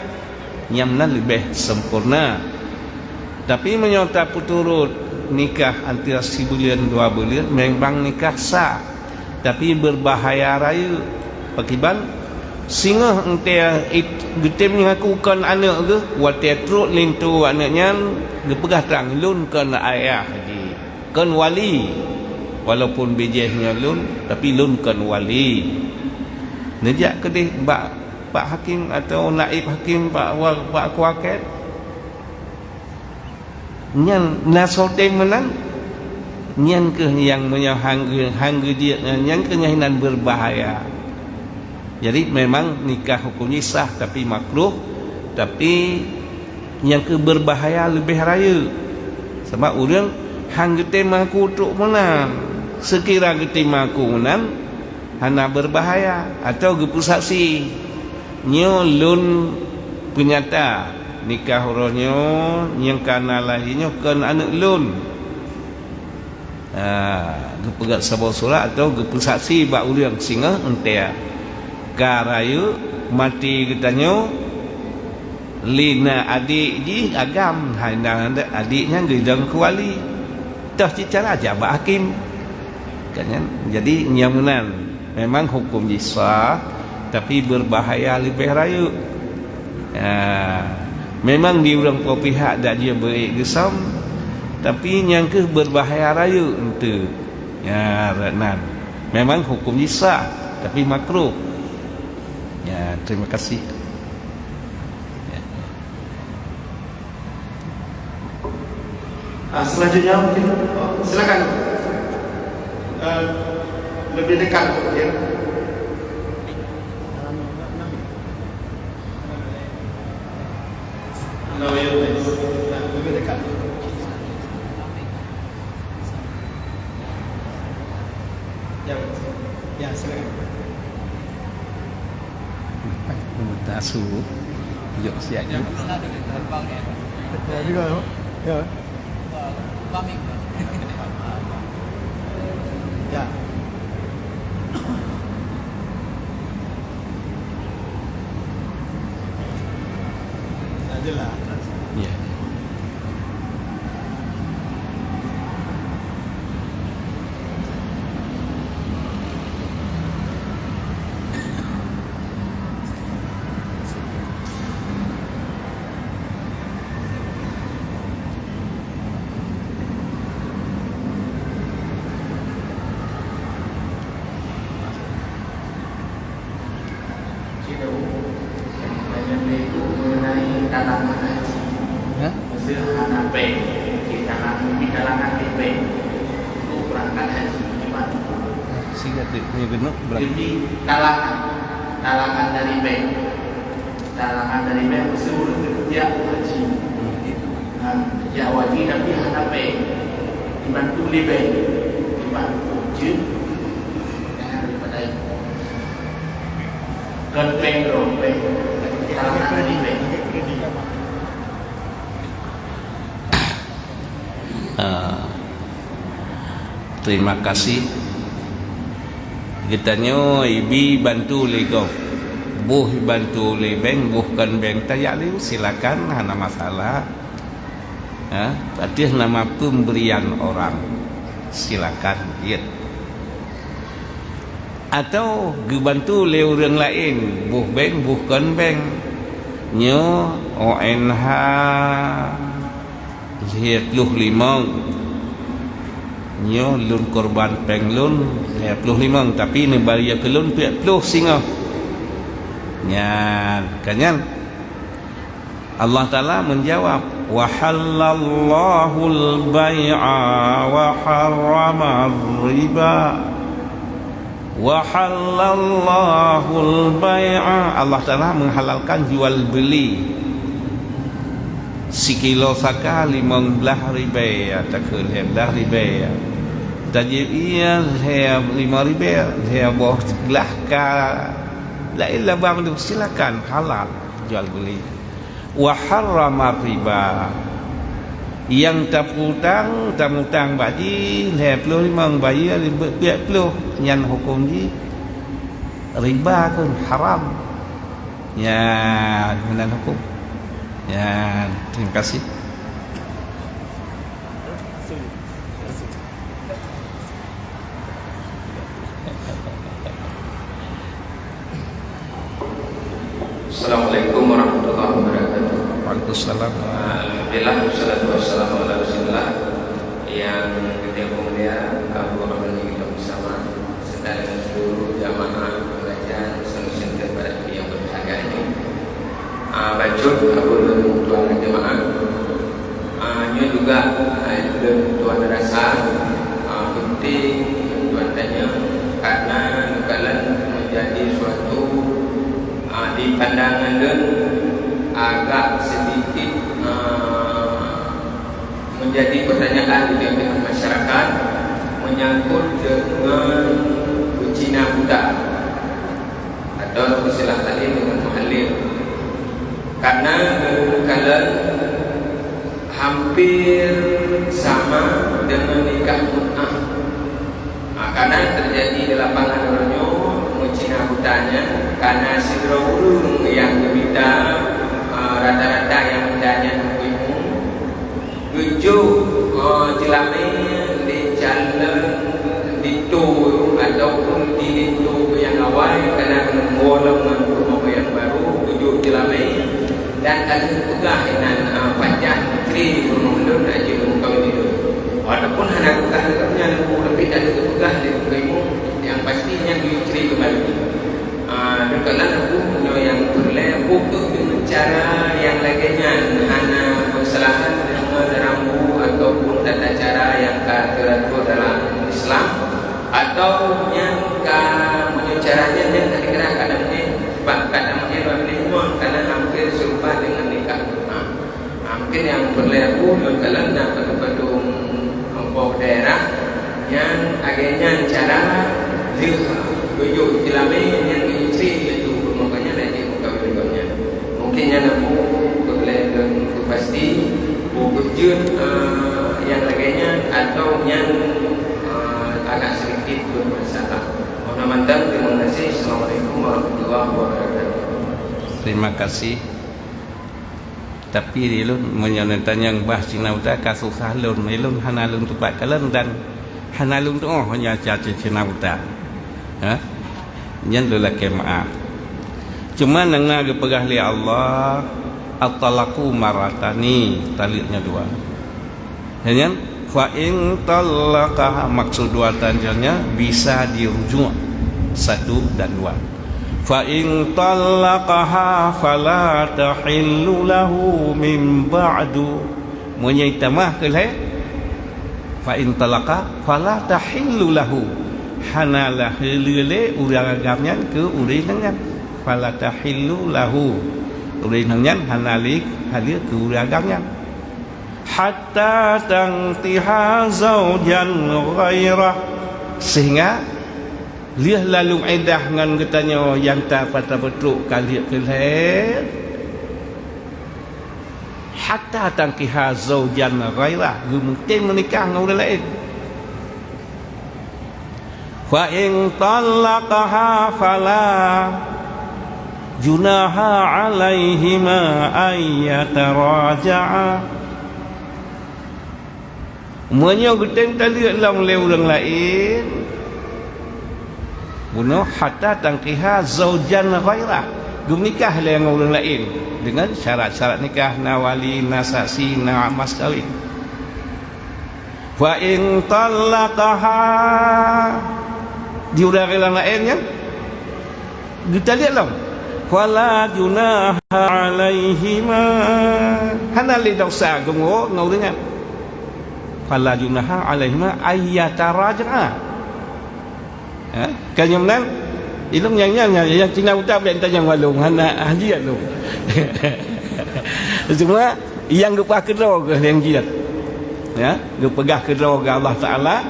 B: yang lebih sempurna. Tapi menyota puturut nikah antara 1 bulan 2 bulan memang nikah sah tapi berbahaya raya pakiban singa entia getem ngakukan anak ke watia truk lintu anaknya gepegah tang lun kan ayah di kan wali walaupun bijihnya lun tapi lun kan wali nejak kedih pak hakim atau naib hakim pak kuaket nyan nasote menang nyan ke yang hangge dia nyan ke nyahinan berbahaya. Jadi memang nikah hukumnya sah tapi makruh tapi yang ke berbahaya lebih raya sebab orang hangge tema kutuk menang sekira getima ku menang hana berbahaya atau gepusaksi nyolun penyata nikah orangnya yang kana lahirnya kan anak lun gepegat sabau surat atau gepusaksi bak uliang singa entea karayu mati katanya lina adik ji agam handang adiknya gedang kuali dah cara aja bak hakim kan jadi nyamunan memang hukum jisah tapi berbahaya lebih rayu memang di orang pihak dak dia baik gesam tapi yang ke berbahaya raya untuk ya Ratnan memang hukumnya sah tapi makruh ya. Terima kasih ya.
A: Selanjutnya mungkin silakan lebih dekat ya. Lebih dekat. Ya, silakan.
B: Tasu, yuk siap.
A: Ya, juga. Ya. Ya. Adalah.
B: Ya.
C: Jadi talangan dari bank, seluruh kerja haji, kerja wajib tapi hana bank dibantu oleh bank, dibantu je, jangan daripada itu. Kan bank talangan dari bank.
B: Terima kasih. Kitanya ibi bantu lego. Buh bantu le bank, bukan bank tayak le, silakan, hana masalah. Berarti nama pemberian orang, silakan. Ya. Atau bantu le orang lain, buh bank, bukan bank. Nyo ONH lihat luh limang. Nyo lun korban penglun 25 tapi ni bari ke lun 40 singa. Nya kanyan Allah Taala menjawab wa halallahu al-bai'a wa harrama riba wa halallahu al-bai'a. Allah Taala menghalalkan jual beli sekilo saka 15 riba atau 15 riba. Jadi ia saya 5 riba, saya boh lah ka la illa bang silakan halal jual beli. Wa harrama riba. Yang tak utang bagi 25 bayar 40 nyan hukum ji riba kan haram. Ya, benar hukum. Ya, terima kasih.
E: Assalamualaikum warahmatullahi wabarakatuh.
B: Waalaikumsalam.
E: Alhamdulillah, wassalatu wassalamu ala Rasulillah. Yang kita mulia Abu Rahman kita bersama serta dengan seluruh jamaah pengajian Center pada yang berharga ini. Bacot Abu tuan jemaah. Nya juga tuan rasa penting tuan tanya karena kalian menjadi suatu di pandangan dan agak sedikit menjadi pertanyaan di tengah masyarakat menyangkut dengan Cina Buddha atau istilah tadi dengan muhalil, karena kalian hampir sama dengan nikah mut'ah. Karena terjadi di lapangan orangnya Cina Buddhanya karena sidro yang diminta rata-rata yang mintanya ibu tujuh jelame di jalan itu ataupun di itu yang awal karena golongan rumah yang baru tujuh jelame dan kali juga dengan panjang tri rumah lun aja kau itu walaupun anak bukannya lebih dari tugas di ibu yang pastinya di kembali. Karena aku yang berlebu dengan cara yang lainnya hanya kesalahan dengan rambu ataupun tata cara yang teratur dalam Islam atau yang caranya yang tadi kira kadangnya karena hampir serupa dengan nikah. Mungkin yang berlebu dalam betul-betul daerah yang akhirnya cara tujuh jelame yang istri itu makanya lagi berikutnya mungkinnya namu berlendang itu pasti berjun yang lainnya atau yang agak sedikit bermasalah. Mohon mantap, terima kasih. Assalamualaikum warahmatullahi wabarakatuh.
B: Terima kasih. Tapi dia lun menyatakan yang bah Cina Buddha kasus halun melun hanalun tu pak kalen dan hanalun tu hanya caci Cina Buddha. Yang lelaki maaf. Cuma nang pegah li Allah at-talaqu maratani, taliknya dua. Yang fa in talaqah maksud dua tanjanya bisa dirujuk satu dan dua. Fa in talaqaha fala tahillu lahu min ba'du. Menyaitamah ke le? Fa in talaqa fala tahillu lahu. Hanalah lele urang agamnya ke urang dengan fala tahillu lahu urang dengan hanalik halir ke urang agamnya hatta tantiha zaujan ghairah sehingga liah lalu iddah dengan katanya yang tak patah betul kali ke hatta tankiha zaujan ghairah, mungkin menikah dengan orang lain. Fa in talaqaha fala junaha alaihima ayyataraja'a. Umumnya kita tali dalam orang lain bunuh hatta tankiha zaujan ghairah, nikah dengan orang lain dengan syarat-syarat nikah, nawali, nasasi, mas kawin. Fa in talaqaha, di orang lain kan kita lihat lah, wala junaha alaihima, hanali dosa gungo ngau dengan fala junaha alaihima ayyataraja'a. Kan yang mana ilmu yang Cina Utara yang tanya walung hana hajiat tu. Semua yang gepah kedua ke yang jiat. Ya, gepegah kedua ke Allah Taala.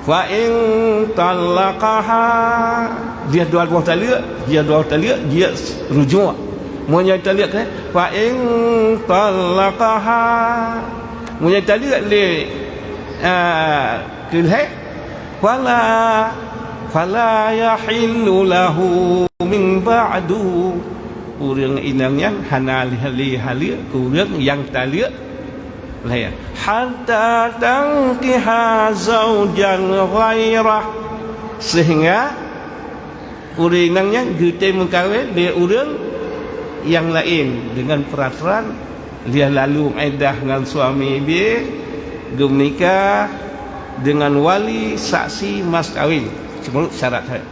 B: Fa in talaqaha, dia dua talak, dia rujuk. Monya talak kan? Fa in talaqaha, monya talak le kelih fala yahillu lahu min ba'du, orang inangnya hana hali orang yang talak lain hatta tankiha zaujan ghairah, sehingga orang inangnya kita mengkawin dia orang yang lain dengan peraturan dia lalu iddah dengan suami dia, menikah dengan wali, saksi, mas kawin, semua syarat saya.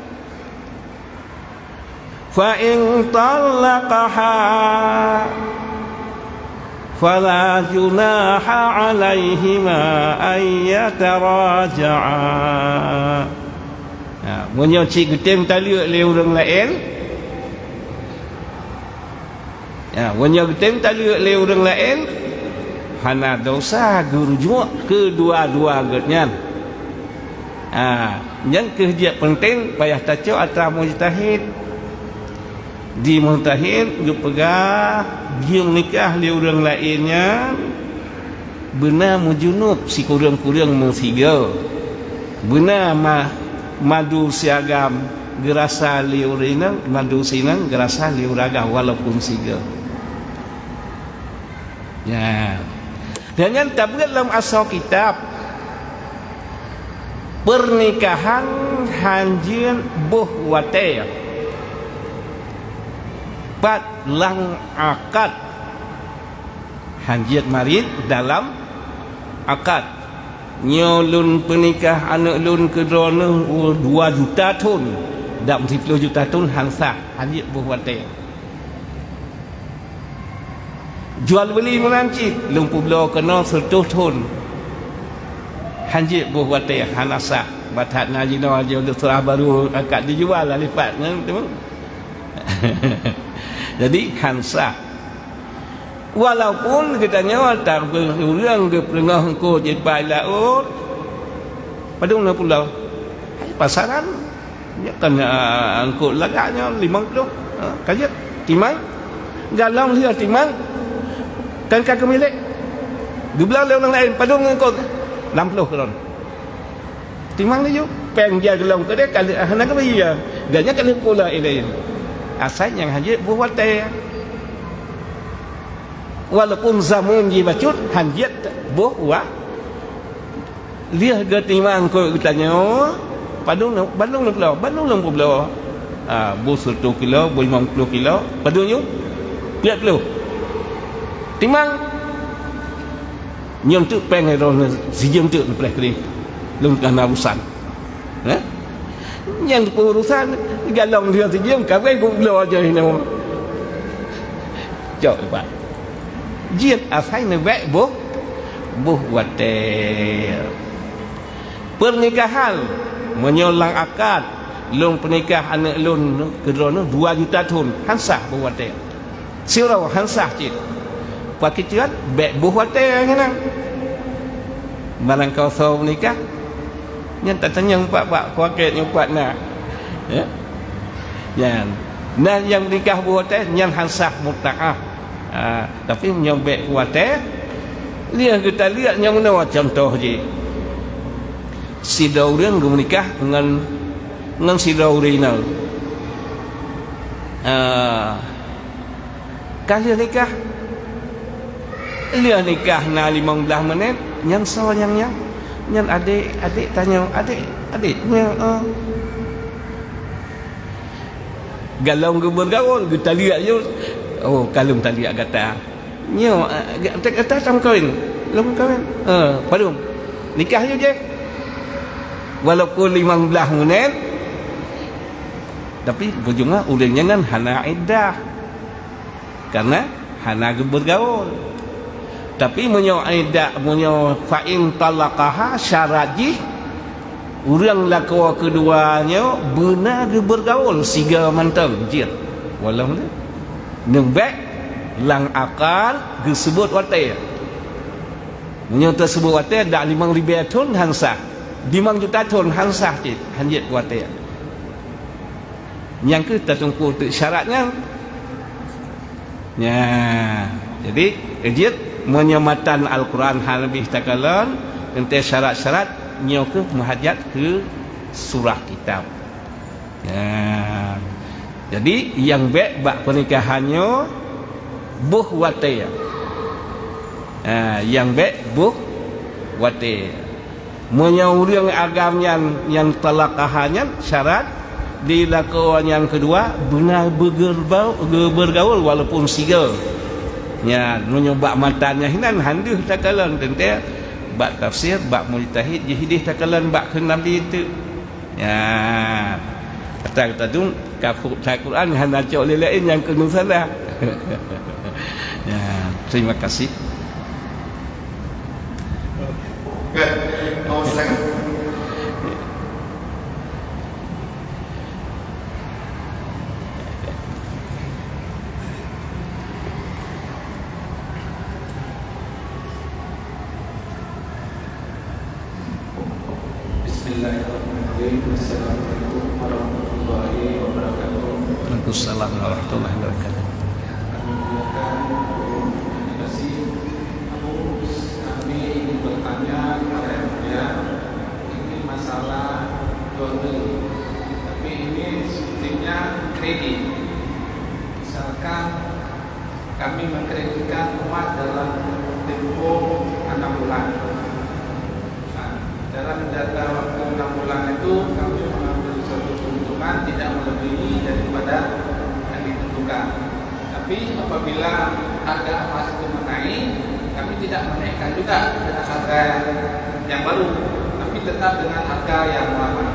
B: Fa in talaqaha fala junaha alaihima ayyataraja'a. Munyo cik getem tali oleh orang lain. Munyo getem tali oleh orang lain, hana dosa gerujuk kedua-dua getnya. Yang kerja penting payah tacu atau mujtahid. Di mujtahid dia pegah dia menikah li orang lainnya benar mujunub si kurang-kurang mensiga. Benar madu siagam gerasa li urina madu sinan gerasa li uraga walaupun siga. Ya. Dan yang terbuat dalam asal kitab, pernikahan hanjin buh wateh bat lang akad, hanjin marid dalam akad nyolun pernikah anak lun kedrona 2 juta ton dalam 10 juta ton hansa hanjin buh wateh. Jual beli merancik lumpuh belau kena 100 ton hanjit buh watih hanasa batat najino aja untuk serah baru akad dijual lah lipat kan. Jadi hansa walaupun katanya tak berurang ke perengah engkau jepai laut padung na pulau pasaran ya kan engkau lagaknya 50 kajat timang galang dia timang kan kakak milik dibelah oleh orang lain padung engkau 60 kron timang dia peng dia gelong ke dia kali hana ke dia ganya kali pula ini asal yang haji buat teh walaupun zaman dia bacut hanjit buh wa dia ke timang ko tanya padung pulau buh 1 kilo buh 50 kilo padung you 40 timang nyom tu peng ron sijam tu lepas kali lung kana urusan yang urusan galong dia sijam kawai gublo aja ini jauh pak jiat asai ne baik buh wate pernikahan menyolang akad lung pernikah anak lun kedrona 2 juta ton hansah buh wate sirau hansah cik pakai ciat baik buh wate ngana barang kau sau nikah yang tak tanya pak kuaket yang kuat nak yang nah yang nikah buat teh yang hansah muta'ah Tapi menyobek kuatnya dia kita lihat yang mana contoh je si Daurian menikah dengan si Daurina kali nikah dia nikah na 15 menit yang soalnya yang adik tanya adik galau bergaul kita lihat je kalau tak lihat kata nyo kata sama kawin belum kawin padum nikah je walaupun 15 menit tapi ujungnya ulangnya kan hana iddah karena hana bergaul tapi menyo iddah menyo fa'in talaqaha syaraji urang lakwa keduanya benar bergaul siga mantang jir walau nembek lang akal disebut watai menyo tersebut watai dak 5,000 ton hansah 5 juta ton hansah je hanjit watai yang ke tertumpu syaratnya ya jadi ejit menyamatan Al-Quran hal lebih takalan ente syarat-syarat nyo ke muhajat ke surah kitab ya. Jadi yang baik bak pernikahannya buh watai yang baik buh watai menyauring agamnya yang talakahannya syarat dilakukan yang kedua benar bergaul walaupun siga ya menyoba matanya hinan handuh takalan tentang bak tafsir bak mujtahid jihidih takalan bak ke nabi itu ya kata tu Al-Quran hanya cok lain yang kena salah ya terima kasih.
A: Mau silakan.
D: Bismillahirrahmanirrahim. Assalamualaikum warahmatullahi wabarakatuh.
B: Waalaikumsalam warahmatullahi wabarakatuh.
D: Kami ingin bertanya kepada Anda, ini masalah jual beli, tapi ini sebetulnya kredit. Misalkan kami mengkreditkan rumah dalam tempo 6 bulan. Dalam data waktu 6 bulan itu kami mengambil suatu keuntungan tidak melebihi daripada yang ditentukan. Tapi apabila harga emas itu menaik, kami tidak menaikkan juga dengan harga yang baru, tapi tetap dengan harga yang lama.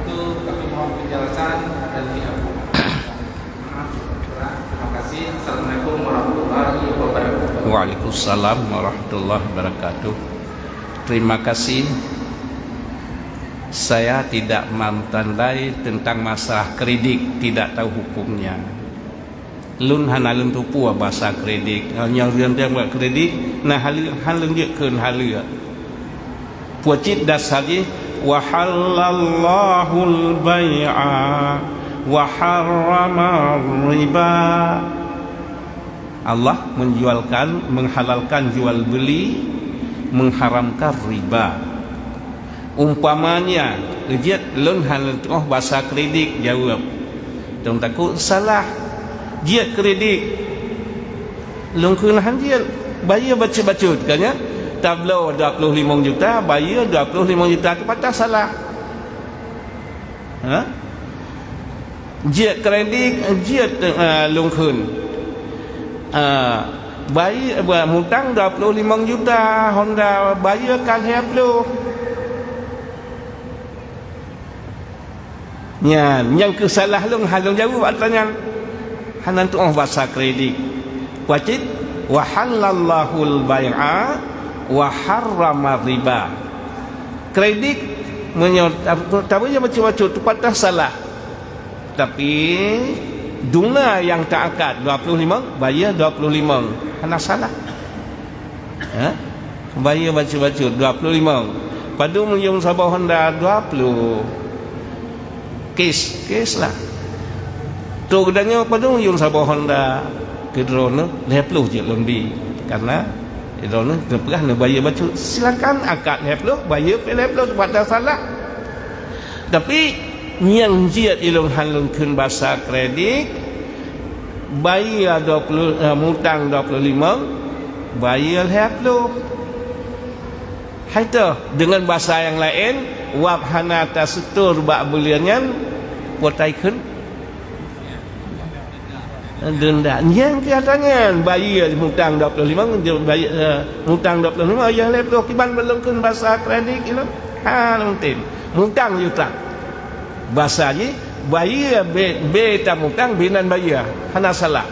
D: Itu kami mohon penjelasan dari Abu. Maaf, terima kasih. Assalamualaikum warahmatullahi wabarakatuh.
B: Waalaikumsalam warahmatullahi wabarakatuh. Terima kasih. Saya tidak memandai tentang masalah kredit, tidak tahu hukumnya. Lun hanalun tupu bahasa kredit. Yang dia buat kredit, nah halun dia keun halia. Pucit dasari wa halallahul bai'a wa harrama riba. Allah menghalalkan jual beli, mengharamkan riba. Umpamanya ejit lun hal bahasa kredit jawab dong takut salah dia kredit lun kunahan dia bayar baca-baca kan ya tablo 25 juta bayar 25 juta tu patah salah dia kredit dia lun kun bayar hutang 25 juta Honda bayar kan 20 ya, yang kesalah long halong jawab pertanyaan hanan tu bahasa kredit wajib wa halallahul bai'a wa harrama riba kredit menyatakan macam-macam tu patah salah tapi duna yang tak akad 25 bayar 25 hana salah bayar macam-macam 25 padu menyung sabah Honda 20 kes lah tu kedanya pada yung sabah Honda kedrona lepluh je londi karena kedrona pernah nak bayar baca silakan akad lepluh bayar lepluh pada salah tapi yang jiat ilung halungkeun bahasa kredit bayar 20 mutang 25 bayar lepluh haita dengan bahasa yang lain wab hana tasetur ba buliangan potaikeun denda yang kelihatannya bayar mutang 25 bayar mutang 25 ya leploh kiban belungkeun bahasa kredit itu nontin mutang juta bahasa ni bayar beta mutang binan bayar hana salah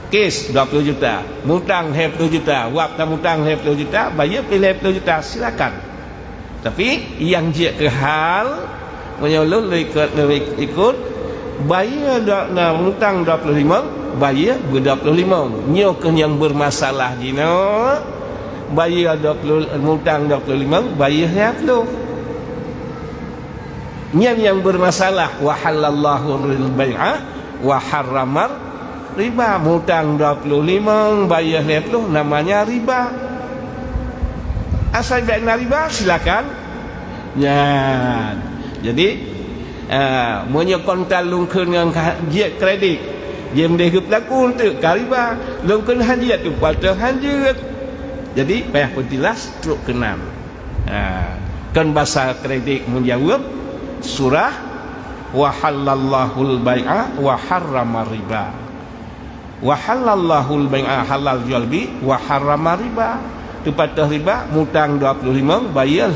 B: kes 20 juta mutang 20 juta waktu mutang 20 juta bayar pilih 20 juta silakan tapi yang dia ke hal menyolong ikut bayar mutang 25 bayar 25 nyokan yang bermasalah jino bayar 20 mutang 25 bayar 20 yang bermasalah wa halallahu al-bai'a wa harramar riba mutang 25 bayar 20 namanya riba asal bayar riba silakan ya jadi menyokong talungkeun yang hajiat kredit dia mendehep laku untuk riba lungkeun hajiat tu pada hajiat jadi payah petilas truk kenam kan bahasa kredit menjawab surah wa halallahul bai'a wa harrama riba wa halallahul bai'a halal jual beli wa harrama riba tu patah riba mutang 25 bayar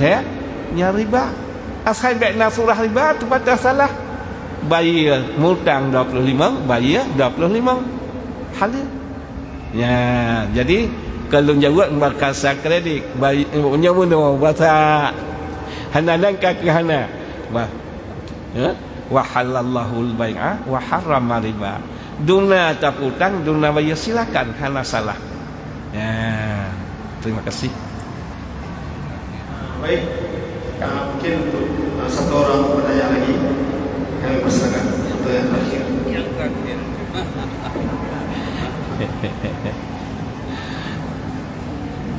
B: nya riba asal baikna surah riba tu patah salah bayar mutang 25 bayar 25 halal ya jadi kalau jawab bahasa kredit bayarnya mana bahasa hananan kaki hana wa halallahul bai'a wa harrama riba duna tak utang duna bayar silakan hana salah ya terima kasih
A: baik mungkin untuk satu orang bertanya lagi kami persilakan untuk yang terakhir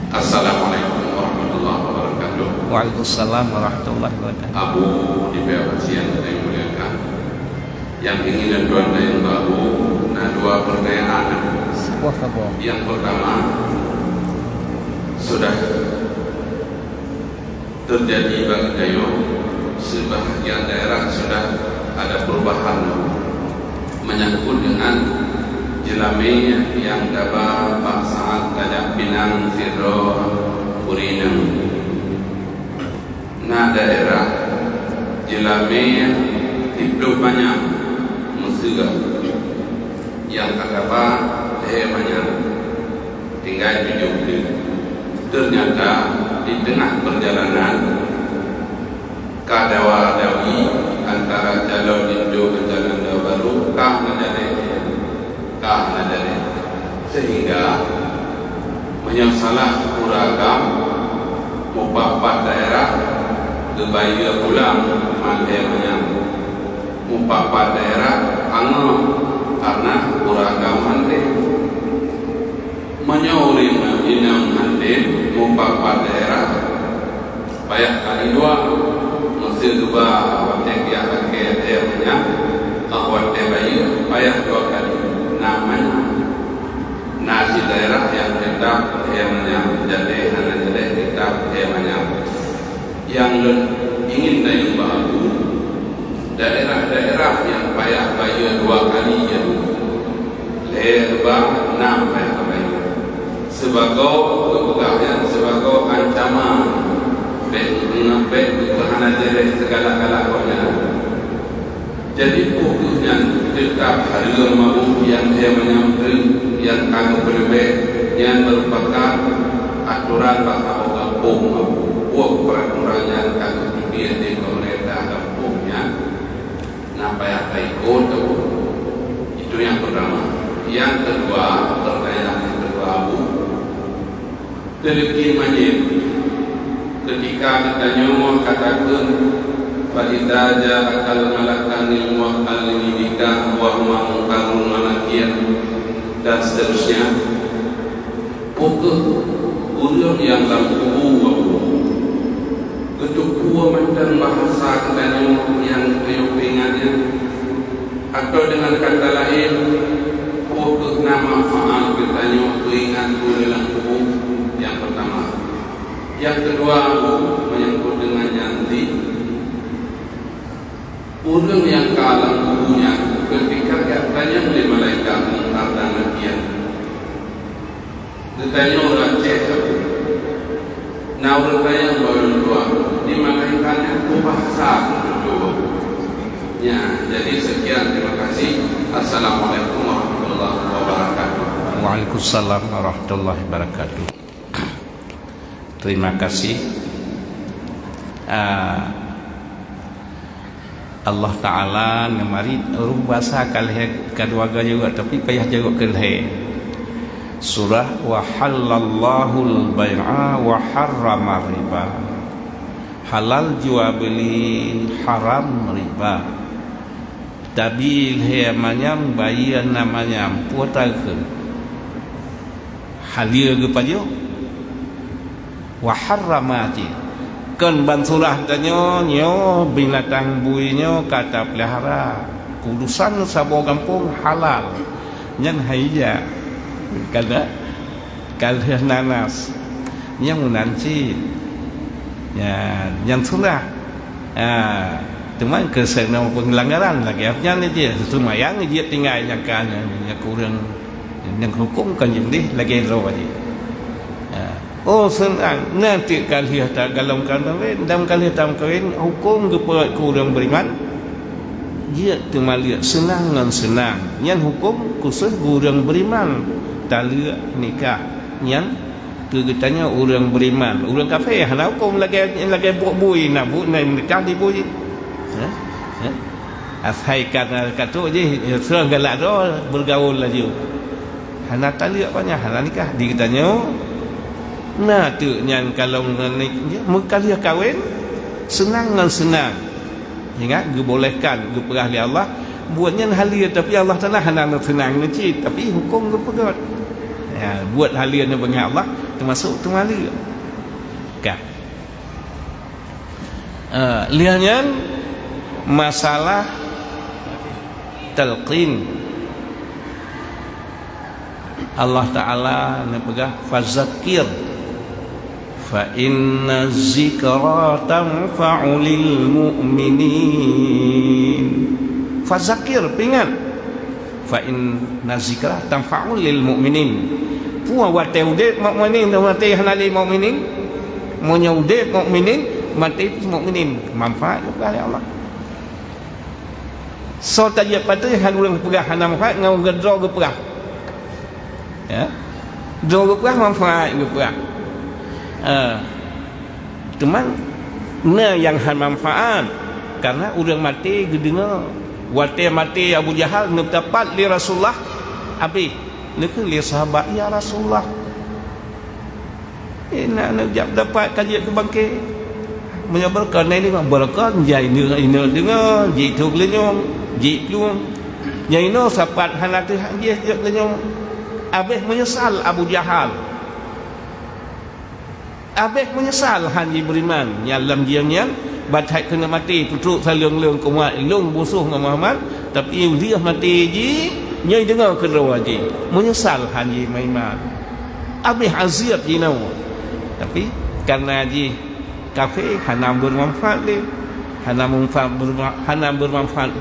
E: Assalamualaikum warahmatullahi wabarakatuh.
B: Waalaikumsalam warahmatullahi wabarakatuh.
E: Abu di PLC yang saya muliakan, yang ingin dan doa yang baru, nah dua pertanyaan. Yang pertama, sudah terjadi bagi Dayo, sebahagian daerah sudah ada perubahan menyangkut dengan jelame yang dapat Pak Saat Tajak Pinang Siro Purinang. Nah daerah jelame hidup banyak musega yang kagak banyak tinggal tujuh. Ternyata di tengah perjalanan kadawa-dawi antara calon Indo ke calon baru dari sehingga menyalah kuragam mupapat daerah kebaya pulang malnya mupapat daerah karena kuragam hande menyuri inang hande mupapat daerah banyak kali dua mesti dua watek yang pakai airnya watek bayu banyak dua kali namanya nasi daerah yang tetap yang jadi hanya jadi tetap yang ingin dayung baru daerah-daerah yang payah bayar dua kali ya lebar enam payah bayar sebagai kebukaan sebagai ancaman hanya jadi segala-galanya. Jadi fokusnya tetap harga mahu yang dia menyampaikan yang kagak berbeda yang merupakan aturan bahasa kampung peraturan yang kagak dibiar di pemerintah kampungnya. Napa yang ikut itu yang pertama. Yang kedua pertanyaan yang kedua terkini majid ketika kita nyomong katakan Fa'idha ja'akal malakanil mu'akal limidika wa ma'ungkarun malakian dan seterusnya. Pokok urang yang lampu ketuk kuah mantan bahasa katanya yang ayo ingatnya, atau dengan kata lain pokok nama faal katanya ingat dalam tubuh. Yang pertama. Yang kedua menyangkut dengan janji. Urang yang kalah tubuhnya ketika katanya oleh malaikat mengangkat dan nakian. Katanya orang cek nah orang kaya baru dua dimakaikannya bahasa dua. Ya, jadi sekian, terima kasih. Assalamualaikum warahmatullahi wabarakatuh.
B: Waalaikumsalam warahmatullahi wabarakatuh. Terima kasih. Allah Ta'ala nemari bahasa kalih keluarga juga, tapi payah jaga kelih. Surah wa halallahu al-bai'a wa harrama riba. Halal jual beli, haram riba. Tabil he manyam bayan namanya puatakeun. Halia ge pajo. Wa harrama ti. Kan ban surah tanya nyo binatang buinyo kata pelihara. Kudusan sabo kampung halal. Nyan haija. Kada kalih nanas yang menanci ya yang sudah teman kesana pelanggaran lagi apanya dia lumayan dia tinggal yang kan yang kurang yang hukum kan jadi lagi rawat oh senang nanti kalih tak galong kawin dalam kalih tam kawin hukum kepada kurang beriman dia temaliat senang dan senang yang hukum khusus kurang beriman tali nikah yang kegetanya orang beriman, orang kafir hana hukum lagi bui nak nikah di bui. Asai kata je serang galak do bergaul laju. Hana tali apanya hana nikah dikatanya. Nah tu yang kalau mengkali kahwin senang dan senang. Ingat dibolehkan diperah oleh Allah buatnya halia tapi Allah Taala hana senang nanti tapi hukum kepegat. Ya, buat halia ni bagi Allah termasuk temali kan. Lihatnya masalah talqin Allah Ta'ala ni pegah fazakir fa inna zikra tanfa'u lil mu'minin. Fazakir pingat fa inna zikra tanfa'u lil mu'minin. Puan wate ude mukminin dan wate halali mukminin. Monya ude mukminin mati mukminin manfaat kepada Allah. So tajak patut halulang perah hana manfaat ngau gedro ke perah. Ya. Dro ke perah manfaat ke perah. Teman na yang han manfaat karena urang mati gedenga wate mati Abu Jahal nu tepat li Rasulullah abi nak li sahabat ya Rasulullah nak dapat kajian ke bangke menyabarkan ini berkat jai ini dengar ji tu lenyong ji plung jai no sapat hanak tu je lenyong abeh menyesal Abu Jahal abeh menyesal hanji beriman nyalam diamnya batai kena mati putruk salung-lung kuat lung busuh dengan Muhammad tapi dia mati ji nyai dengar kedua ji menyesal hanji maiman abih aziat ji nau tapi karena ji kafir hana bermanfaat le hana bermanfaat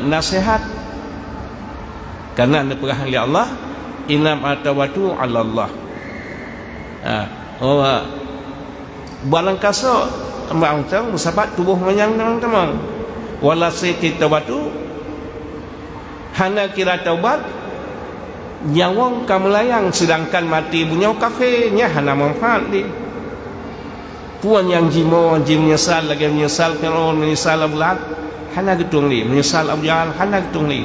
B: nasihat karena anda perah oleh Allah inam atawatu ala Allah barang kasar ambang tang musabat tubuh menyang teman-teman wala siti tawatu hana kira taubat nyawang kamelayang sedangkan mati punya kafirnya hana manfaat di puan yang jimo jim menyesal lagi menyesal Fir'aun menyesal Abu Lahab hana getung ni menyesal Abu Jahal hana getung ni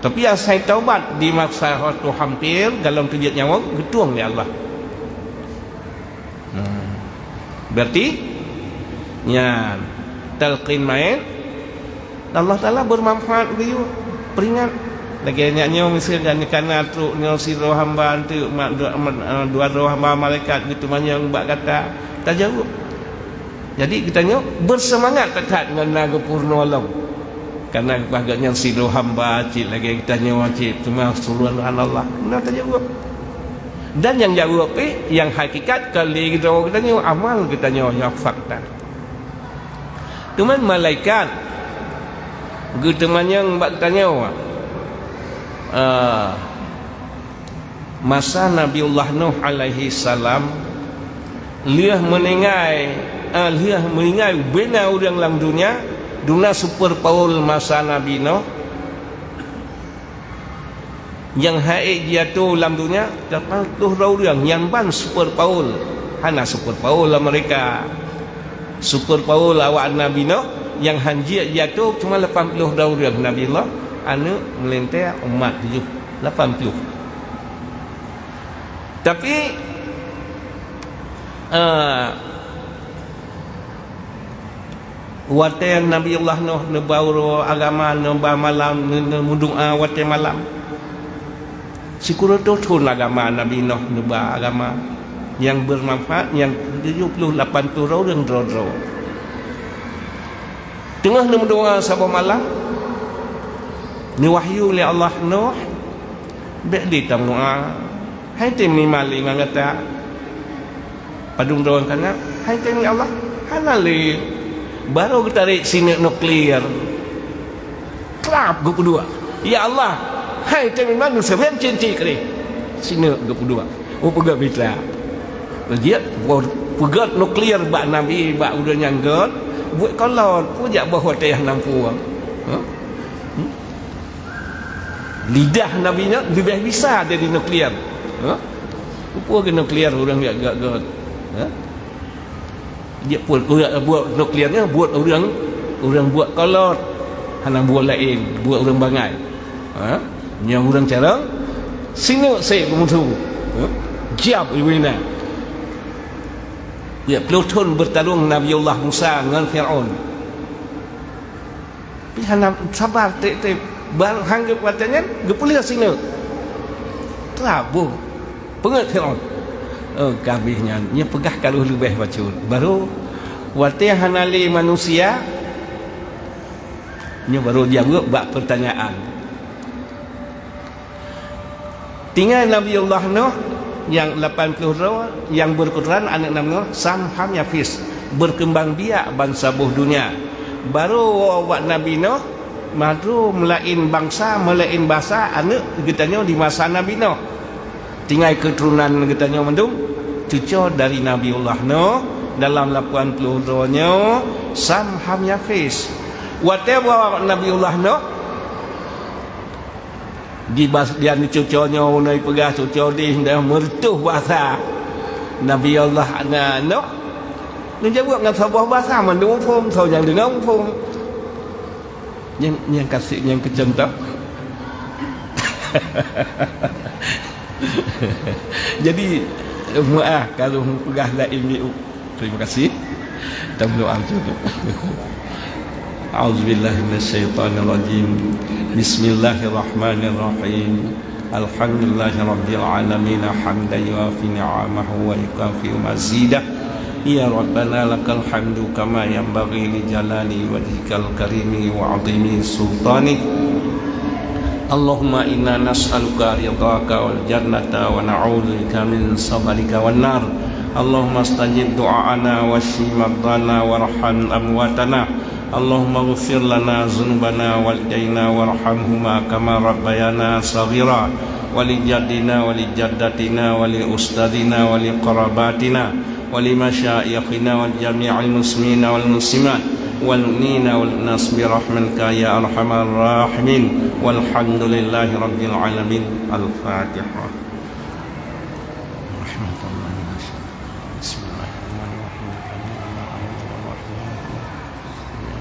B: tapi asai taubat di masa waktu hampir dalam tujuan nyawa getung ni Allah berarti nya talqin main Allah Ta'ala bermanfaat beliau peringat lagi nyaknya misalkan kerana tu si roh hamba tu dua roh hamba malaikat gitu yang buat kata tak jawab. Jadi kita nyok bersemangat dekat dengan naga purna alam. Karena bagaknya si roh hamba cik lagi kita nyok cik cuma suruhan Allah. Benar tak jawab. Dan yang jawab yang hakikat kali kita nyok amal kita nyok yang fakta. Cuman malaikat gitu yang buat kita nyok masa Nabiullah Nuh alaihi salam liah meninggal bina orang dalam dunia super power masa Nabi Nuh yang haik dia tu dalam dunia dapat tuh orang yang ban super power hana super power lah mereka super power awak Nabi Nuh yang hanji dia tu cuma 80 orang Nabi Allah anu melentai umat 80 tapi wate Nabi Allah Nuh nebau agama neba malam mundung wate malam sikuro tu agama Nabi Nuh neba agama yang bermanfaat yang 78 orang dro tengah mundung sabah malam ni wahyu li Allah Nuh ba'di tamua hai tem ni mali ngata padung doang kana hai tem ni Allah halali baru kita tarik sinar nuklear trap 22 ya Allah hai tem ni manusia men cinti kali sinar 22 pegat bita dia pegat nuklear bak nabi bak udah nyanggot buat kalau punya bahawa teh nampuang lidah nabinya lebih bisa dari nuklear. Apa ke nuklear orang gak dia buat nuklearnya buat orang buat kolot hana buat lain buat orang bangai. Yang orang cara sini saya kemudian jab iwina dia Pluton bertarung Nabiullah Musa dengan Fir'aun tapi hana sabar baru hanggap katanya gepulih sini Trabu pengat Fir'aun kabihnya nya pegah kalau lebih bacun baru wate hanali manusia nya baru jawab bak pertanyaan tinggal Nabiullah Nuh yang 80 roh yang berketurunan anak Nabi Nuh Sam Ham Yafis berkembang biak bangsa buh dunia baru wak Nabi Nuh madu melain bangsa melain bahasa anak getanya di masa Nabi Nuh tinggal keturunan getanya mendung cucu dari Nabiullah Nuh dalam 80 rohnya Sam Ham Yafis whatever Nabiullah Nuh di dia ni cucunya unai pegah cucu di dah mertuh bahasa Nabiullah Nuh ni jawab dengan sebuah bahasa mendung pun so yang dengar pun yang kasih yang kecentak jadi maaf kalau pegah la ilmi terima kasih kita berdoa dulu a'udzubillahi minasyaitonirrajim bismillahirrahmanirrahim alhamdulillahirabbil alamin hamdan yuafi ni'amahu wa yukafi mazidah ya rabbana lakal hamdu kama yanbaghi li jalali wajhikal karimi wa 'azimi sultanik Allahumma inna nas'aluka ridhaka wal jannata wa na'udzubika min sakhatika wan nar Allahumma astajib du'aana washfi mardana warham amwatana Allahumma ighfir lana dzunubana walidayna warhamhuma kama rabbayana shaghira walijaddina walijaddatina wali ustadina wali qarabatina ولمشايخنا والجميع المسلمين والمسلمات والمؤمنين والناس برحمتك يا أرحم الراحمين والحمد لله رب العالمين الفاتحة رحمة الله